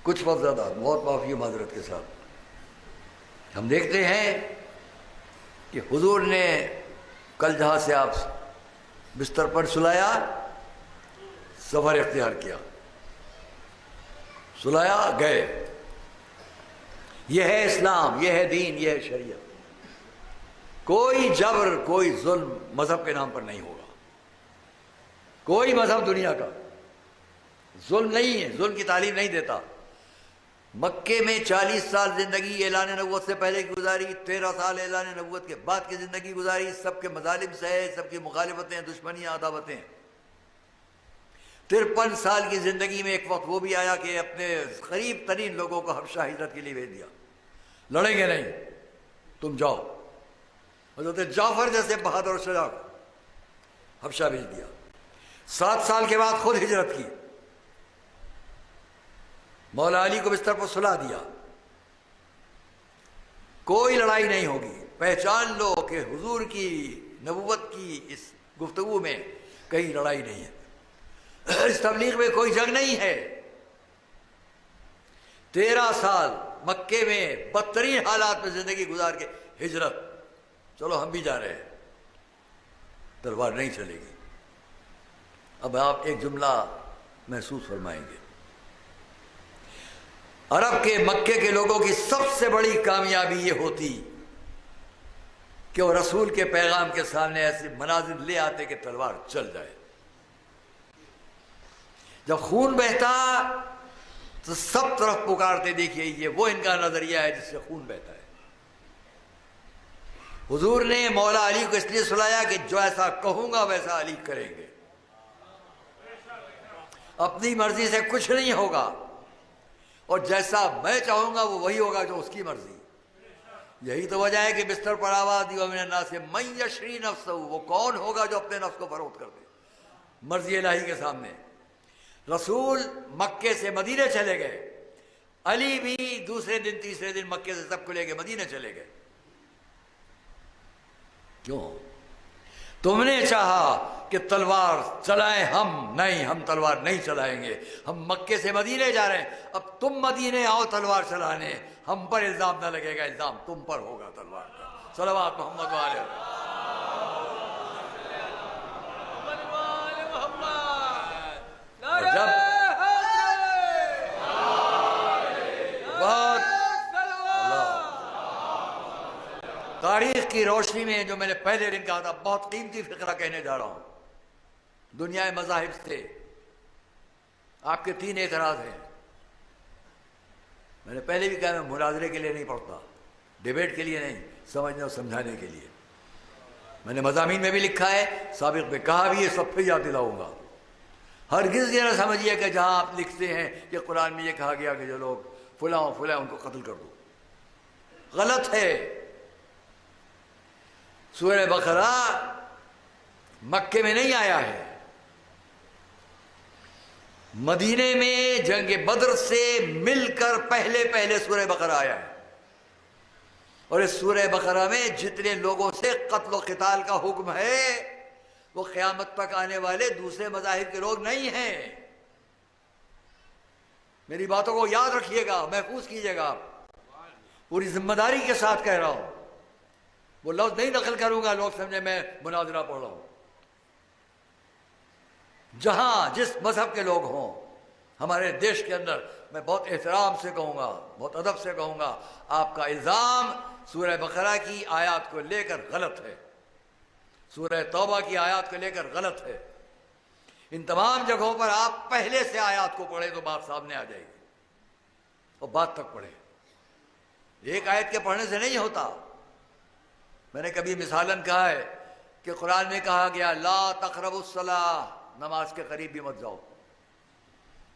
کچھ وقت زیادہ، بہت معافی معذرت کے ساتھ. ہم دیکھتے ہیں کہ حضور نے کل جہاں سے آپ بستر پر سلایا، سفر اختیار کیا، سلایا، گئے. یہ ہے اسلام، یہ ہے دین، یہ ہے شریعت. کوئی جبر، کوئی ظلم مذہب کے نام پر نہیں ہوگا. کوئی مذہب دنیا کا ظلم نہیں ہے، ظلم کی تعلیم نہیں دیتا. مکے میں 40 سال زندگی اعلان نبوت سے پہلے کی گزاری، 13 سال اعلان نبوت کے بعد کی زندگی گزاری. سب کے مظالم سہے، سب کی مخالفتیں، دشمنیاں، عداوتیں. 53 سال کی زندگی میں ایک وقت وہ بھی آیا کہ اپنے قریب ترین لوگوں کو حبشہ ہجرت کے لیے بھیج دیا. لڑیں گے نہیں، تم جاؤ. حضرت جعفر جیسے بہادر شجاع حبشہ بھیج دیا. 7 سال کے بعد خود ہجرت کی. مولا علی کو بستر پر سلا دیا. کوئی لڑائی نہیں ہوگی. پہچان لو کہ حضور کی نبوت کی اس گفتگو میں کہیں لڑائی نہیں ہے، اس تبلیغ میں کوئی جنگ نہیں ہے. 13 سال مکے میں بدترین حالات میں زندگی گزار کے ہجرت. چلو ہم بھی جا رہے ہیں، تلوار نہیں چلے گی. اب آپ ایک جملہ محسوس فرمائیں گے. عرب کے، مکے کے لوگوں کی سب سے بڑی کامیابی یہ ہوتی کہ وہ رسول کے پیغام کے سامنے ایسے مناظر لے آتے کہ تلوار چل جائے. جب خون بہتا تو سب طرف پکارتے، دیکھیے یہ وہ ان کا نظریہ ہے جس سے خون بہتا ہے. حضور نے مولا علی کو اس لیے سلایا کہ جو ایسا کہوں گا ویسا علی کریں گے. اپنی مرضی سے کچھ نہیں ہوگا، اور جیسا میں چاہوں گا وہ وہی ہوگا جو اس کی مرضی. یہی تو وجہ ہے کہ بستر پر آواز دی ومن الناس من یشری نفسہ، وہ کون ہوگا جو اپنے نفس کو فروخت کر دے مرضی الہی کے سامنے۔ رسول مکے سے مدینے چلے گئے، علی بھی دوسرے دن تیسرے دن مکے سے سب کو لے کے مدینے چلے گئے۔ کیوں؟ تم نے چاہا کہ تلوار چلائیں ہم، نہیں، ہم تلوار نہیں چلائیں گے، ہم مکے سے مدینے جا رہے ہیں، اب تم مدینے آؤ تلوار چلانے، ہم پر الزام نہ لگے گا، الزام تم پر ہوگا تلوار کا۔ صلوات محمد والے جب بہت تاریخ کی روشنی میں جو میں نے پہلے دن کہا تھا، بہت قیمتی فقرہ کہنے جا رہا ہوں۔ دنیا مذاہب سے آپ کے 3 اعتراض ہیں۔ میں نے پہلے بھی کہا میں مناظرے کے لیے نہیں پڑھتا، ڈیبیٹ کے لیے نہیں، سمجھنے اور سمجھانے کے لیے۔ میں نے مضامین میں بھی لکھا ہے، سابق میں کہا بھی ہے، سب پہ یاد دلاؤں گا۔ ہرگز یہ نہ سمجھیے کہ جہاں آپ لکھتے ہیں کہ قرآن میں یہ کہا گیا کہ جو لوگ فلاں فلاں ان کو قتل کر دو، غلط ہے۔ سورہ بقرہ مکے میں نہیں آیا ہے، مدینے میں جنگ بدر سے مل کر پہلے سورہ بقرہ آیا ہے، اور اس سورہ بقرہ میں جتنے لوگوں سے قتل و قتال کا حکم ہے وہ قیامت تک آنے والے دوسرے مذاہب کے لوگ نہیں ہیں۔ میری باتوں کو یاد رکھیے گا، محفوظ کیجیے گا، پوری ذمہ داری کے ساتھ کہہ رہا ہوں۔ وہ لفظ نہیں نقل کروں گا لوگ سمجھے میں مناظرہ پڑھ رہا ہوں۔ جہاں جس مذہب کے لوگ ہوں ہمارے دیش کے اندر، میں بہت احترام سے کہوں گا، بہت ادب سے کہوں گا، آپ کا الزام سورہ بقرہ کی آیات کو لے کر غلط ہے، سورہ توبہ کی آیات کو لے کر غلط ہے۔ ان تمام جگہوں پر آپ پہلے سے آیات کو پڑھیں تو بات سامنے آ جائے گی، اور بات تک پڑھیں۔ ایک آیت کے پڑھنے سے نہیں ہوتا۔ میں نے کبھی مثالاً کہا ہے کہ قرآن میں کہا گیا لا تقربوا الصلاۃ، نماز کے قریب بھی مت جاؤ۔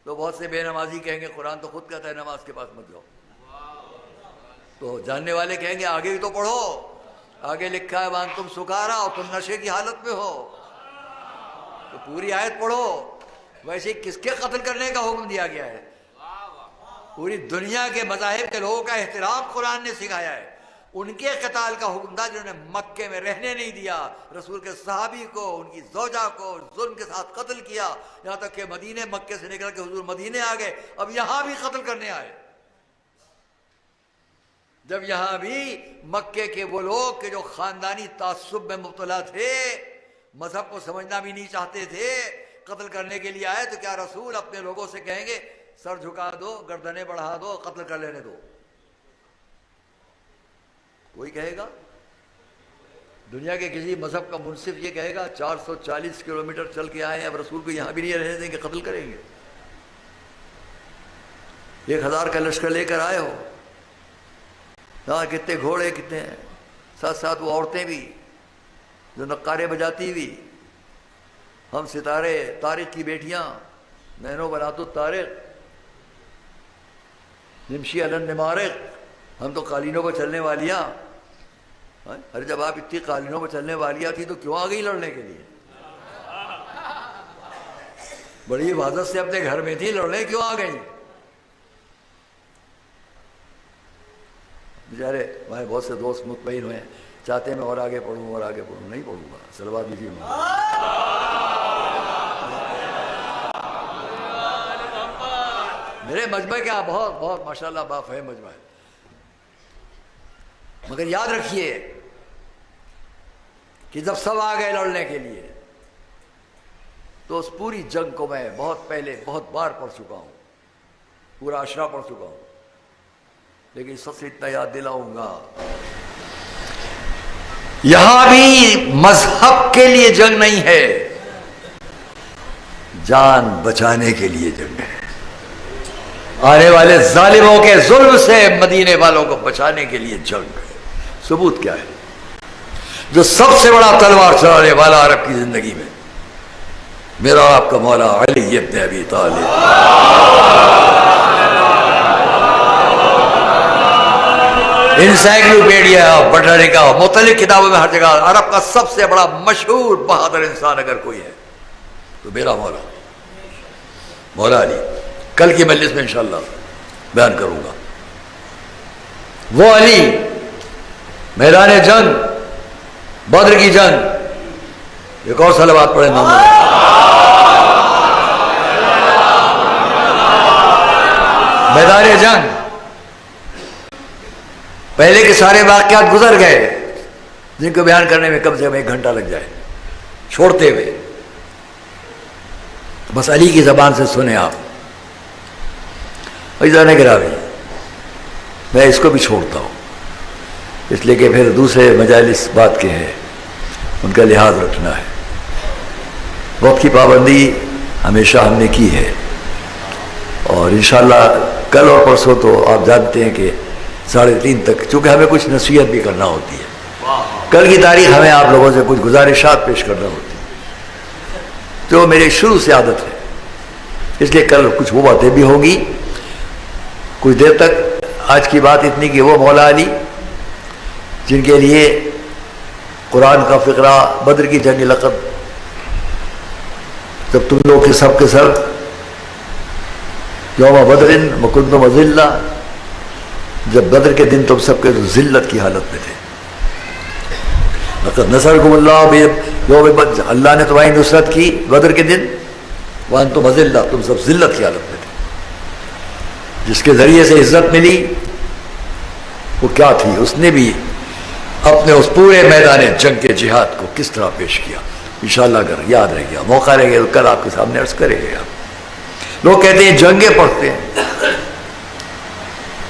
تو بہت سے بے نمازی کہیں گے قرآن تو خود کہتا ہے نماز کے پاس مت جاؤ، تو جاننے والے کہیں گے آگے بھی تو پڑھو، آگے لکھا ہے وان تم سکارا، اور تم نشے کی حالت میں ہو، تو پوری آیت پڑھو۔ ویسے کس کے قتل کرنے کا حکم دیا گیا ہے؟ پوری دنیا کے مذاہب کے لوگوں کا احترام قرآن نے سکھایا ہے، ان کے قتال کا حکم تھا جنہوں نے مکے میں رہنے نہیں دیا، رسول کے صحابی کو، ان کی زوجہ کو ظلم کے ساتھ قتل کیا، یہاں تک کہ مدینے مکے سے نکل کے حضور مدینے آ گئے، اب یہاں بھی قتل کرنے آئے۔ جب یہاں بھی مکے کے وہ لوگ کہ جو خاندانی تعصب میں مبتلا تھے، مذہب کو سمجھنا بھی نہیں چاہتے تھے، قتل کرنے کے لیے آئے، تو کیا رسول اپنے لوگوں سے کہیں گے سر جھکا دو، گردنیں بڑھا دو، قتل کر لینے دو؟ کوئی کہے گا؟ دنیا کے کسی مذہب کا منصف یہ کہے گا 440 کلومیٹر چل کے آئے ہیں، اب رسول کو یہاں بھی نہیں رہنے دیں گے، قتل کریں گے؟ 1000 کا لشکر لے کر آئے ہو، ہاں کتنے گھوڑے کتنے ہیں، ساتھ ساتھ وہ عورتیں بھی جو نقارے بجاتی ہوئی، ہم ستارے طارق کی بیٹیاں، نینو بنات الطارق، نمشی علی النمارق، ہم تو قالینوں پر چلنے والیاں۔ ارے جب آپ اتنی قالینوں پر چلنے والیاں تھی تو کیوں آ گئی لڑنے کے لیے؟ بڑی حفاظت سے اپنے گھر میں تھی، لڑنے کیوں آ گئی؟ بیچارے ہمارے بہت سے دوست مطمئن ہوئے ہیں، چاہتے ہیں میں اور آگے پڑھوں اور آگے پڑھوں، نہیں پڑھوں گا، صلوات دیجیے۔ میرے مجمع کیا بہت بہت ماشاءاللہ بافہم مجمع ہے، مگر یاد رکھیے کہ جب سب آ گئے لڑنے کے لیے تو اس پوری جنگ کو میں بہت پہلے بہت بار پڑھ چکا ہوں، پورا عشرہ پڑھ چکا ہوں، لیکن سب سے اتنا یاد دلاؤں گا، یہاں بھی مذہب کے لیے جنگ نہیں ہے، جان بچانے کے لیے جنگ ہے، آنے والے ظالموں کے ظلم سے مدینے والوں کو بچانے کے لیے جنگ ہے۔ ثبوت کیا ہے؟ جو سب سے بڑا تلوار چلانے والا عرب کی زندگی میں میرا آپ کا مولا علی ابن ابی طالب، انسائکلوپیڈیا بٹرانیکا مختلف کتابوں میں ہر جگہ عرب کا سب سے بڑا مشہور بہادر انسان اگر کوئی ہے تو میرا مولا علی. کل کی مجلس میں انشاءاللہ بیان کروں گا. وہ علی میدان جنگ بدر کی جنگ. ایک اور صلوات پڑھیں میدان جنگ. پہلے کے سارے واقعات گزر گئے جن کو بیان کرنے میں کم سے کم 1 گھنٹہ لگ جائے چھوڑتے ہوئے. بس علی کی زبان سے سنیں آپ. عزیزان گرامی میں اس کو بھی چھوڑتا ہوں اس لیے کہ پھر دوسرے مجالس بات کے ہیں ان کا لحاظ رکھنا ہے. وقت کی پابندی ہمیشہ ہم نے کی ہے اور انشاءاللہ کل اور پرسوں تو آپ جانتے ہیں کہ 3:30 تک چونکہ ہمیں کچھ نصیحت بھی کرنا ہوتی ہے. کل کی تاریخ ہمیں آپ لوگوں سے کچھ گزارشات پیش کرنا ہوتی ہے جو میرے شروع سے عادت ہے. اس لیے کل کچھ وہ باتیں بھی ہوں گی. کچھ دیر تک آج کی بات اتنی کہ وہ مولا علی جن کے لیے قرآن کا فقرہ بدر کی جنگ لقب جب تم لوگ کے سب یوم بدر وکنتم اذلہ جب بدر کے دن تم سب کے ذلت کی حالت میں تھے. لقد نصرکم اللہ یوم بدر اللہ نے تمہاری نصرت کی بدر کے دن وانتم اذلہ تم سب ذلت کی حالت میں تھے. جس کے ذریعے سے عزت ملی وہ کیا تھی. اس نے بھی اپنے اس پورے میدان جنگ کے جہاد کو کس طرح پیش کیا. انشاءاللہ اگر یاد رہ گیا موقع رہ گیا تو کل آپ کے سامنے عرض کرے گا. لوگ کہتے ہیں جنگیں پڑھتے ہیں.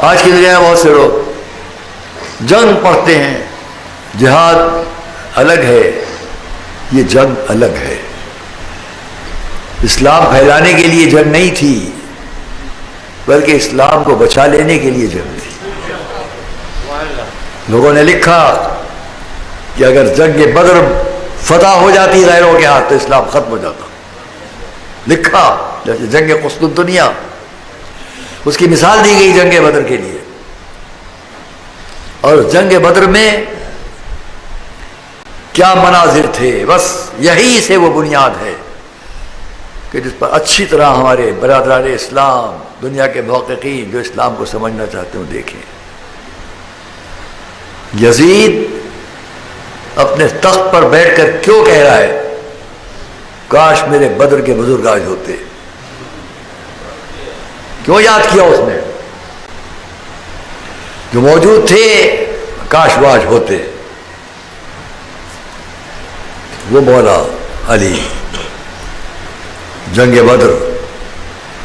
آج کی دنیا میں بہت سے لوگ جنگ پڑھتے ہیں. جہاد الگ ہے یہ جنگ الگ ہے. اسلام پھیلانے کے لیے جنگ نہیں تھی بلکہ اسلام کو بچا لینے کے لیے جنگ تھی. لوگوں نے لکھا کہ اگر جنگ بدر فتح ہو جاتی غیروں کے ہاتھ تو اسلام ختم ہو جاتا. لکھا جیسے جنگ قسطنطنیہ اس کی مثال دی گئی جنگ بدر کے لیے. اور جنگ بدر میں کیا مناظر تھے. بس یہی سے وہ بنیاد ہے کہ جس پر اچھی طرح ہمارے برادران اسلام دنیا کے محققین جو اسلام کو سمجھنا چاہتے ہیں دیکھیں. یزید اپنے تخت پر بیٹھ کر کیوں کہہ رہا ہے کاش میرے بدر کے بزرگ آج ہوتے. کیوں یاد کیا اس نے؟ جو موجود تھے کاش وہ آج ہوتے. وہ مولا علی جنگ بدر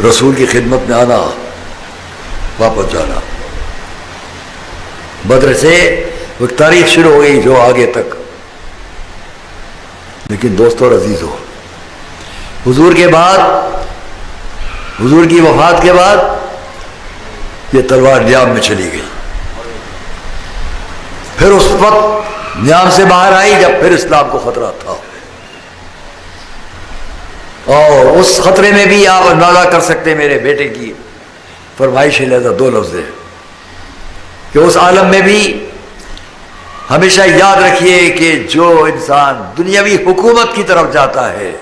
رسول کی خدمت میں آنا واپس جانا. بدر سے وہ تاریخ شروع ہو گئی جو آگے تک. لیکن دوستو اور عزیزو حضور کے بعد حضور کی وفات کے بعد یہ تلوار نیام میں چلی گئی. پھر اس وقت نیام سے باہر آئی جب پھر اسلام کو خطرہ تھا. اور اس خطرے میں بھی آپ اندازہ کر سکتے میرے بیٹے کی فرمائش لہذا 2 لفظ ہے کہ اس عالم میں بھی ہمیشہ یاد رکھیے کہ جو انسان دنیاوی حکومت کی طرف جاتا ہے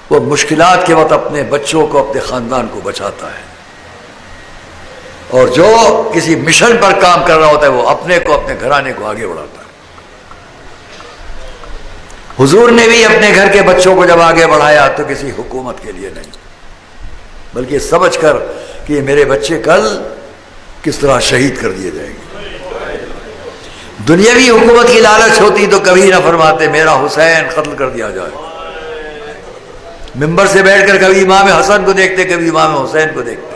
وہ مشکلات کے وقت اپنے بچوں کو اپنے خاندان کو بچاتا ہے. اور جو کسی مشن پر کام کر رہا ہوتا ہے وہ اپنے کو اپنے گھرانے کو آگے بڑھاتا ہے. حضور نے بھی اپنے گھر کے بچوں کو جب آگے بڑھایا تو کسی حکومت کے لیے نہیں بلکہ سمجھ کر کہ یہ میرے بچے کل کس طرح شہید کر دیے جائیں گے. دنیاوی حکومت کی لالچ ہوتی تو کبھی نہ فرماتے میرا حسین قتل کر دیا جائے. ممبر سے بیٹھ کر کبھی امام حسن کو دیکھتے کبھی امام حسین کو دیکھتے.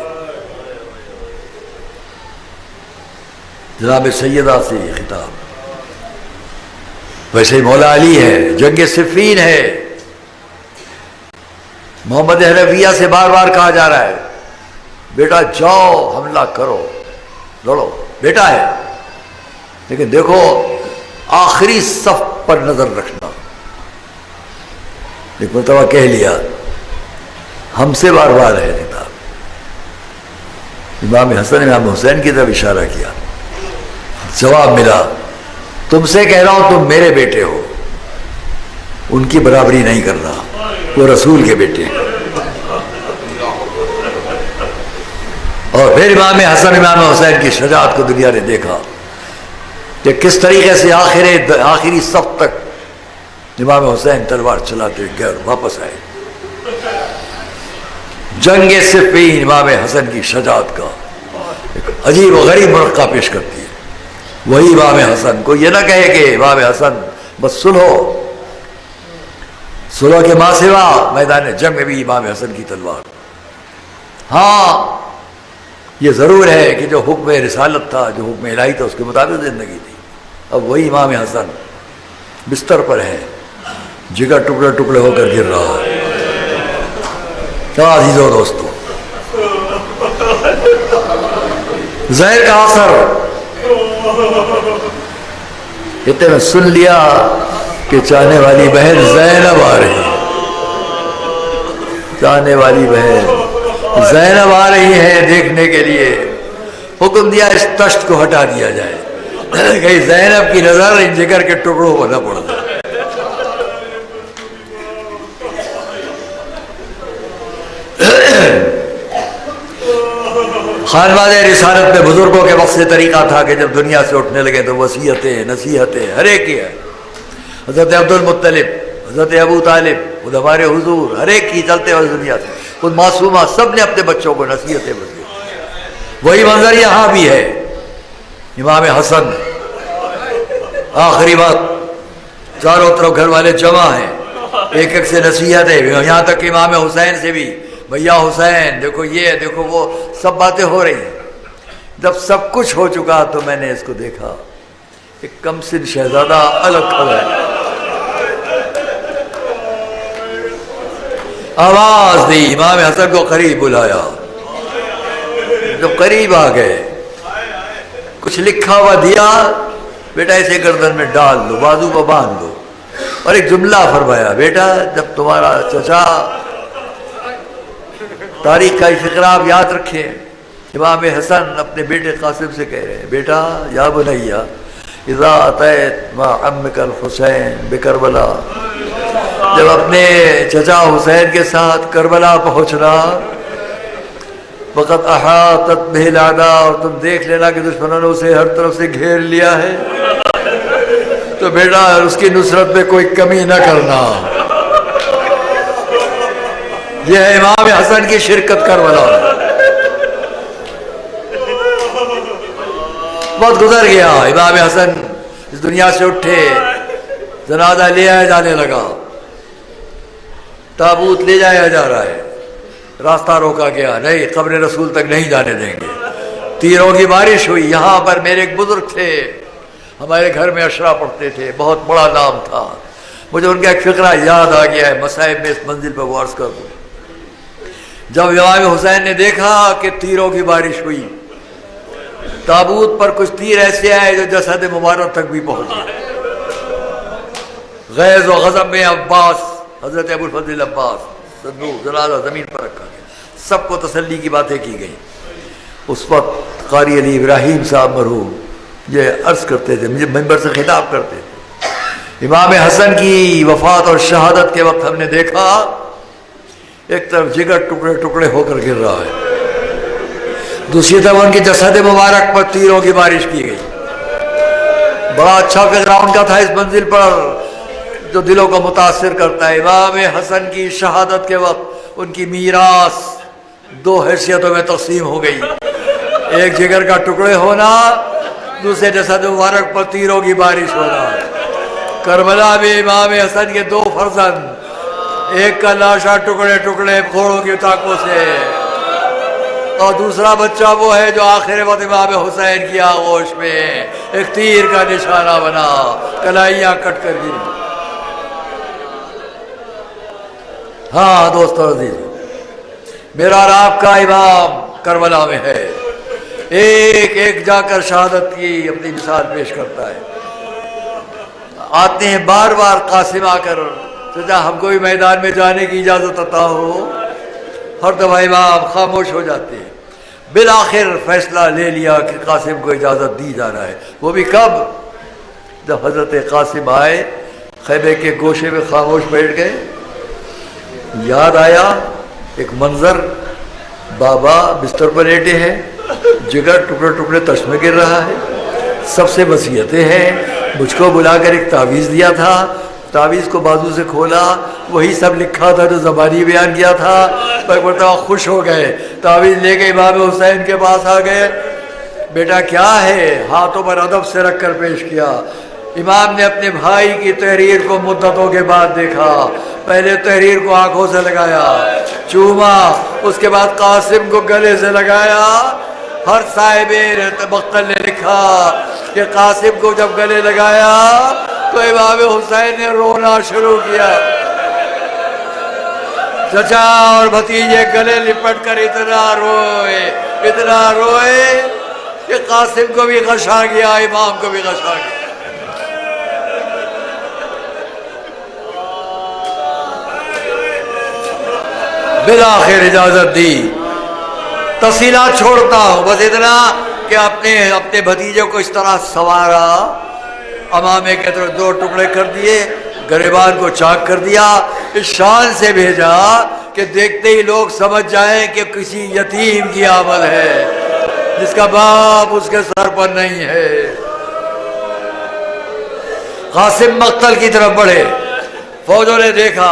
جناب سیدہ سے یہ خطاب. ویسے ہی مولا علی ہے. جنگ صفین ہے. محمد حنفیہ سے بار بار کہا جا رہا ہے بیٹا جاؤ حملہ کرو لڑو. بیٹا ہے لیکن دیکھو آخری صف پر نظر رکھنا. ایک مرتبہ کہہ لیا ہم سے بار بار ہے خطاب. امام حسن امام حسین کی طرف اشارہ کیا جواب ملا تم سے کہہ رہا ہوں تم میرے بیٹے ہو، ان کی برابری نہیں کر رہا، وہ رسول کے بیٹے ہیں۔ اور پھر امام حسن امام حسین کی شجاعت کو دنیا نے دیکھا کہ کس طریقے سے آخری صف تک امام حسین تلوار چلاتے گئے اور واپس آئے۔ جنگ صفین امام حسن کی شجاعت کا ایک عجیب و غریب مرقع پیش کرتی ہے۔ وہی امام حسن کو یہ نہ کہے کہ امام حسن بس صلح کے ماں سوا میدان جنگ میں بھی امام حسن کی تلوار۔ ہاں یہ ضرور ہے کہ جو حکم رسالت تھا، جو حکم الہی تھا، اس کے مطابق زندگی تھی۔ اب وہی امام حسن بستر پر ہے، جگر ٹکڑے ٹکڑے ہو کر گر رہا ہے۔ عزیزو دوستو، زہر کا اثر اتنے میں سن لیا کہ چاہنے والی بہن زینب آ رہی ہے، چاہنے والی بہن زینب آ رہی ہے دیکھنے کے لیے۔ حکم دیا اس تشت کو ہٹا دیا جائے، کہ زینب کی نظر ان جگر کے ٹکڑوں کو نہ پڑ جائے۔ خانواد رسالت میں بزرگوں کے وقت سے طریقہ تھا کہ جب دنیا سے اٹھنے لگے تو وصیتیں نصیحتیں ہر ایک کی ہے۔ حضرت عبد المطلب، حضرت ابو طالب، خود ہمارے حضور، ہر ایک کی چلتے ہوئے دنیا سے، خود معصومہ سب نے اپنے بچوں کو نصیحتیں بتائی۔ وہی منظر یہاں بھی ہے۔ امام حسن آخری وقت چاروں طرف گھر والے جمع ہیں، ایک ایک سے نصیحتیں، یہاں تک امام حسین سے بھی، بھیا حسین دیکھو یہ دیکھو وہ، سب باتیں ہو رہی ہیں۔ جب سب کچھ ہو چکا تو میں نے اس کو دیکھا، ایک کم سن شہزادہ الگ کھڑا ہے، آواز دی، امام حسن کو قریب بلایا۔ جب قریب آ گئے کچھ لکھا ہوا دیا، بیٹا اسے گردن میں ڈال دو، بازو کو باندھ دو، اور ایک جملہ فرمایا، بیٹا جب تمہارا چچا، تاریخ کا فقرہ آپ یاد رکھیں، امام حسن اپنے بیٹے قاسم سے کہہ رہے ہیں، بیٹا یا بنیا اذا اتیت مع عمک الحسین بکربلا، جب اپنے چچا حسین کے ساتھ کربلا پہنچنا، وقت احاطت بہ الاعداء، اور تم دیکھ لینا کہ دشمنوں نے اسے ہر طرف سے گھیر لیا ہے، تو بیٹا اس کی نصرت میں کوئی کمی نہ کرنا۔ یہ ہے امام حسن کی شرکت کربلا۔ وقت گزر گیا، امام حسن اس دنیا سے اٹھے، جنازہ لے آیا جانے لگا، تابوت لے جایا جا رہا ہے، راستہ روکا گیا، نہیں قبر رسول تک نہیں جانے دیں گے۔ تیروں کی بارش ہوئی، یہاں پر میرے ایک بزرگ تھے، ہمارے گھر میں اشرا پڑھتے تھے، بہت بڑا نام تھا، مجھے ان کا ایک فقرہ یاد آ گیا ہے، مصائب میں اس منزل پر عرض کر دوں۔ جب امام حسین نے دیکھا کہ تیروں کی بارش ہوئی، تابوت پر کچھ تیر ایسے آئے جو جسد مبارک تک بھی پہنچ گئے۔ غیظ و غضب میں عباس، حضرت ابو الفضل عباس، صندوق جنازہ زمین پر رکھا گیا، سب کو تسلی کی باتیں کی گئیں۔ اس وقت قاری علی ابراہیم صاحب مرحوم یہ عرض کرتے تھے، مجھے منبر سے خطاب کرتے تھے، امام حسن کی وفات اور شہادت کے وقت ہم نے دیکھا ایک طرف جگر ٹکڑے ٹکڑے ہو کر گر رہا ہے، دوسری طرف ان کی جسد مبارک پر تیروں کی بارش کی گئی۔ بڑا اچھا فقرہ ان کا تھا اس منزل پر جو دلوں کو متاثر کرتا ہے۔ امام حسن کی شہادت کے وقت ان کی میراث دو حیثیتوں میں تقسیم ہو گئی، ایک جگر کا ٹکڑے ہونا، دوسرے جسد مبارک پر تیروں کی بارش ہونا۔ کربلا میں امام حسن کے دو فرزند، ایک کا لاشا ٹکڑے ٹکڑے گھوڑوں کی ٹانکوں سے، اور دوسرا بچہ وہ ہے جو آخر وقت امام حسین کی آغوش میں ایک تیر کا نشانہ بنا، کلائیاں کٹ کر گری۔ ہاں دوستو عزیز، میرا اور آپ کا امام کربلا میں ہے، ایک ایک جا کر شہادت کی اپنی مثال پیش کرتا ہے۔ آتے ہیں بار بار قاسم آ کر، چچا ہم کو بھی میدان میں جانے کی اجازت عطا ہو، ہر دفعہ امام خاموش ہو جاتے ہیں۔ بالآخر فیصلہ لے لیا کہ قاسم کو اجازت دی جانا ہے۔ وہ بھی کب؟ جب حضرت قاسم آئے، خیمے کے گوشے میں خاموش بیٹھ گئے، یاد آیا ایک منظر، بابا بستر پر لیٹے ہیں، جگر ٹکڑے ٹکڑے تش میں گر رہا ہے، سب سے وصیتیں ہیں، مجھ کو بلا کر ایک تعویذ دیا تھا، تعویذ کو بازو سے کھولا، وہی سب لکھا تھا جو زبانی بیان کیا تھا۔ ایک مرتبہ خوش ہو گئے، تعویذ لے کے امام حسین کے پاس آ گئے، بیٹا کیا ہے؟ ہاتھوں پر ادب سے رکھ کر پیش کیا۔ امام نے اپنے بھائی کی تحریر کو مدتوں کے بعد دیکھا، پہلے تحریر کو آنکھوں سے لگایا، چوما، اس کے بعد قاسم کو گلے سے لگایا۔ ہر صاحب مقتل نے لکھا کہ قاسم کو جب گلے لگایا تو امام حسین نے رونا شروع کیا۔ چچا اور بھتیجے گلے لپٹ کر اتنا روئے کہ قاسم کو بھی غش آ گیا، امام کو بھی غش آ گیا۔ بالآخر اجازت دی۔ تفصیلات چھوڑتا ہوں، بس اتنا کہ اپنے بھتیجے کو اس طرح سوارا، امامے کے طرف دو ٹکڑے کر دیے، گریبان کو چاک کر دیا، اس شان سے بھیجا کہ دیکھتے ہی لوگ سمجھ جائیں کہ کسی یتیم کی آمد ہے جس کا باپ اس کے سر پر نہیں ہے۔ قاسم مقتل کی طرف بڑھے، فوجوں نے دیکھا،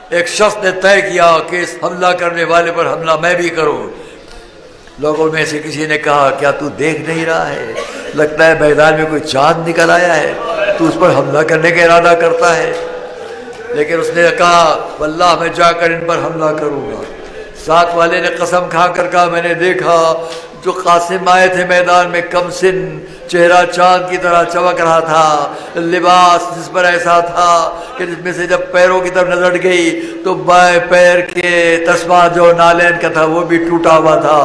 ایک شخص نے طے کیا کہ اس حملہ کرنے والے پر حملہ میں بھی کروں۔ لوگوں میں سے کسی نے کہا کیا تو دیکھ نہیں رہا ہے؟ لگتا ہے میدان میں کوئی چاند نکل آیا ہے، تو اس پر حملہ کرنے کا ارادہ کرتا ہے۔ لیکن اس نے کہا واللہ میں جا کر ان پر حملہ کروں گا۔ ساتھ والے نے قسم کھا کر کہا میں نے دیکھا جو قاسم آئے تھے میدان میں، کم سن، چہرہ چاند کی طرح چمک رہا تھا، لباس جس پر ایسا تھا کہ جس میں سے جب پیروں کی طرف نظر گئی تو بائیں پیر کے تسمہ جو نالین کا تھا وہ بھی ٹوٹا ہوا تھا۔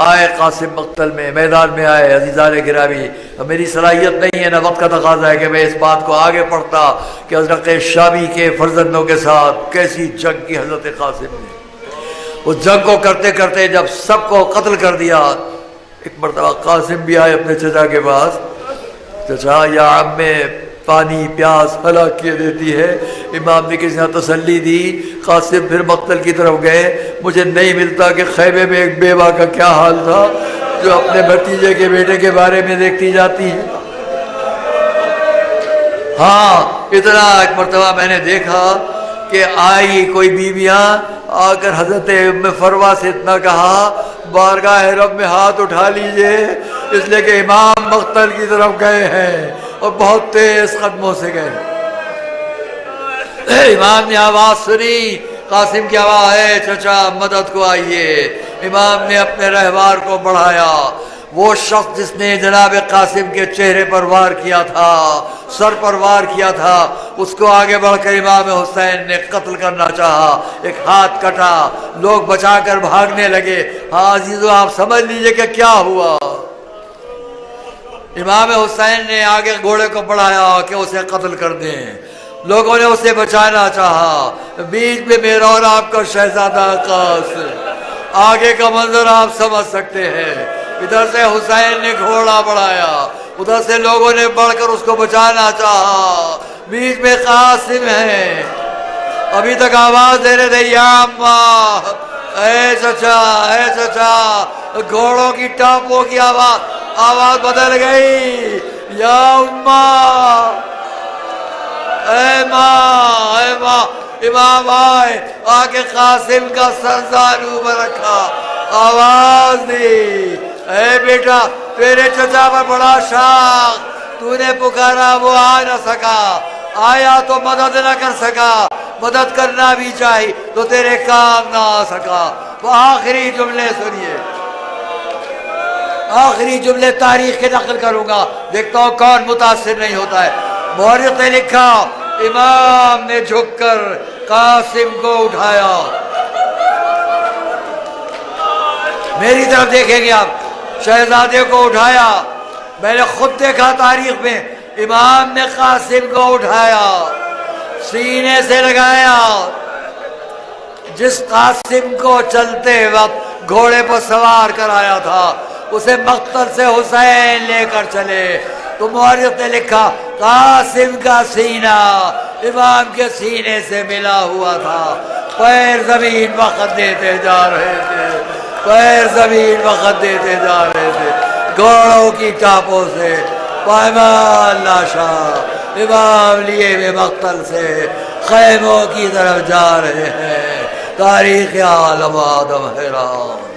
آئے قاسم مقتل میں، میدان میں آئے۔ عزیزان گرامی، میری صلاحیت نہیں ہے، نہ وقت کا تقاضا ہے کہ میں اس بات کو آگے پڑھتا کہ حضرت شامی کے فرزندوں کے ساتھ کیسی جنگ کی حضرت قاسم نے۔ اس جنگ کو کرتے کرتے جب سب کو قتل کر دیا، ایک مرتبہ قاسم بھی آئے اپنے چچا کے پاس، چچا یا عمے پانی پیاس ہلاک کیے دیتی ہے۔ امام نے کسی نے تسلی دی۔ قاسم پھر مقتل کی طرف گئے، مجھے نہیں ملتا کہ خیمے میں ایک بیوہ کا کیا حال تھا جو اپنے بھتیجے کے بیٹے کے بارے میں دیکھتی جاتی ہے۔ ہاں اتنا ایک مرتبہ میں نے دیکھا کہ آئی کوئی بیویاں آ کر حضرت ام فروا سے اتنا کہا بارگاہ رب میں ہاتھ اٹھا لیجئے، اس لیے کہ امام مقتل کی طرف گئے ہیں اور بہت تیز قدموں سے گئے۔ امام نے آواز سنی، قاسم کی آواز ہے چچا مدد کو آئیے۔ امام نے اپنے رہوار کو بڑھایا۔ وہ شخص جس نے جناب قاسم کے چہرے پر وار کیا تھا، سر پر وار کیا تھا، اس کو آگے بڑھ کر امام حسین نے قتل کرنا چاہا، ایک ہاتھ کٹا، لوگ بچا کر بھاگنے لگے۔ ہاں عزیزو آپ سمجھ لیجئے کہ کیا ہوا۔ امام حسین نے آگے گھوڑے کو بڑھایا کہ اسے قتل کر دیں، لوگوں نے اسے بچانا چاہا، بیچ میں میرا اور آپ کا شہزادہ قاسم، آگے کا منظر آپ سمجھ سکتے ہیں۔ ادھر سے حسین نے گھوڑا بڑھایا، ادھر سے لوگوں نے بڑھ کر اس کو بچانا چاہا، بیچ میں قاسم ہے۔ ابھی تک آواز دے رہے تھے یا اماں، اے چچا، گھوڑوں کی ٹاپوں کی آواز بدل گئی، یا اماں، اے ماں۔ امام آئے، آکے قاسم کا سر زانو پر رکھا، آواز دی، اے بیٹا تیرے چچا پر بڑا شاق، تو نے پکارا وہ آ نہ سکا، آیا تو مدد نہ کر سکا، مدد کرنا بھی چاہی تو تیرے کام نہ آ سکا۔ وہ آخری جملے سنیے، آخری جملے تاریخ کے نقل کروں گا، دیکھتا ہوں کون متاثر نہیں ہوتا ہے۔ مورخ نے لکھا امام نے جھک کر قاسم کو اٹھایا، میری طرف دیکھیں گے آپ، شہزادے کو اٹھایا، میں نے خود دیکھا تاریخ میں، امام نے قاسم کو اٹھایا، سینے سے لگایا۔ جس قاسم کو چلتے وقت گھوڑے پر سوار کرایا تھا، اسے مقتل سے حسین لے کر چلے تو مورخ نے لکھا قاسم کا سینہ امام کے سینے سے ملا ہوا تھا، پیر زمین وقت دیتے جا رہے تھے، پیر زمین وقت دیتے جا رہے تھے، گھوڑوں کی چاپوں سے پائمال لاشا امام لیے ہوئے مقتل سے خیموں کی طرف جا رہے ہیں، تاریخ عالم آدم حیران۔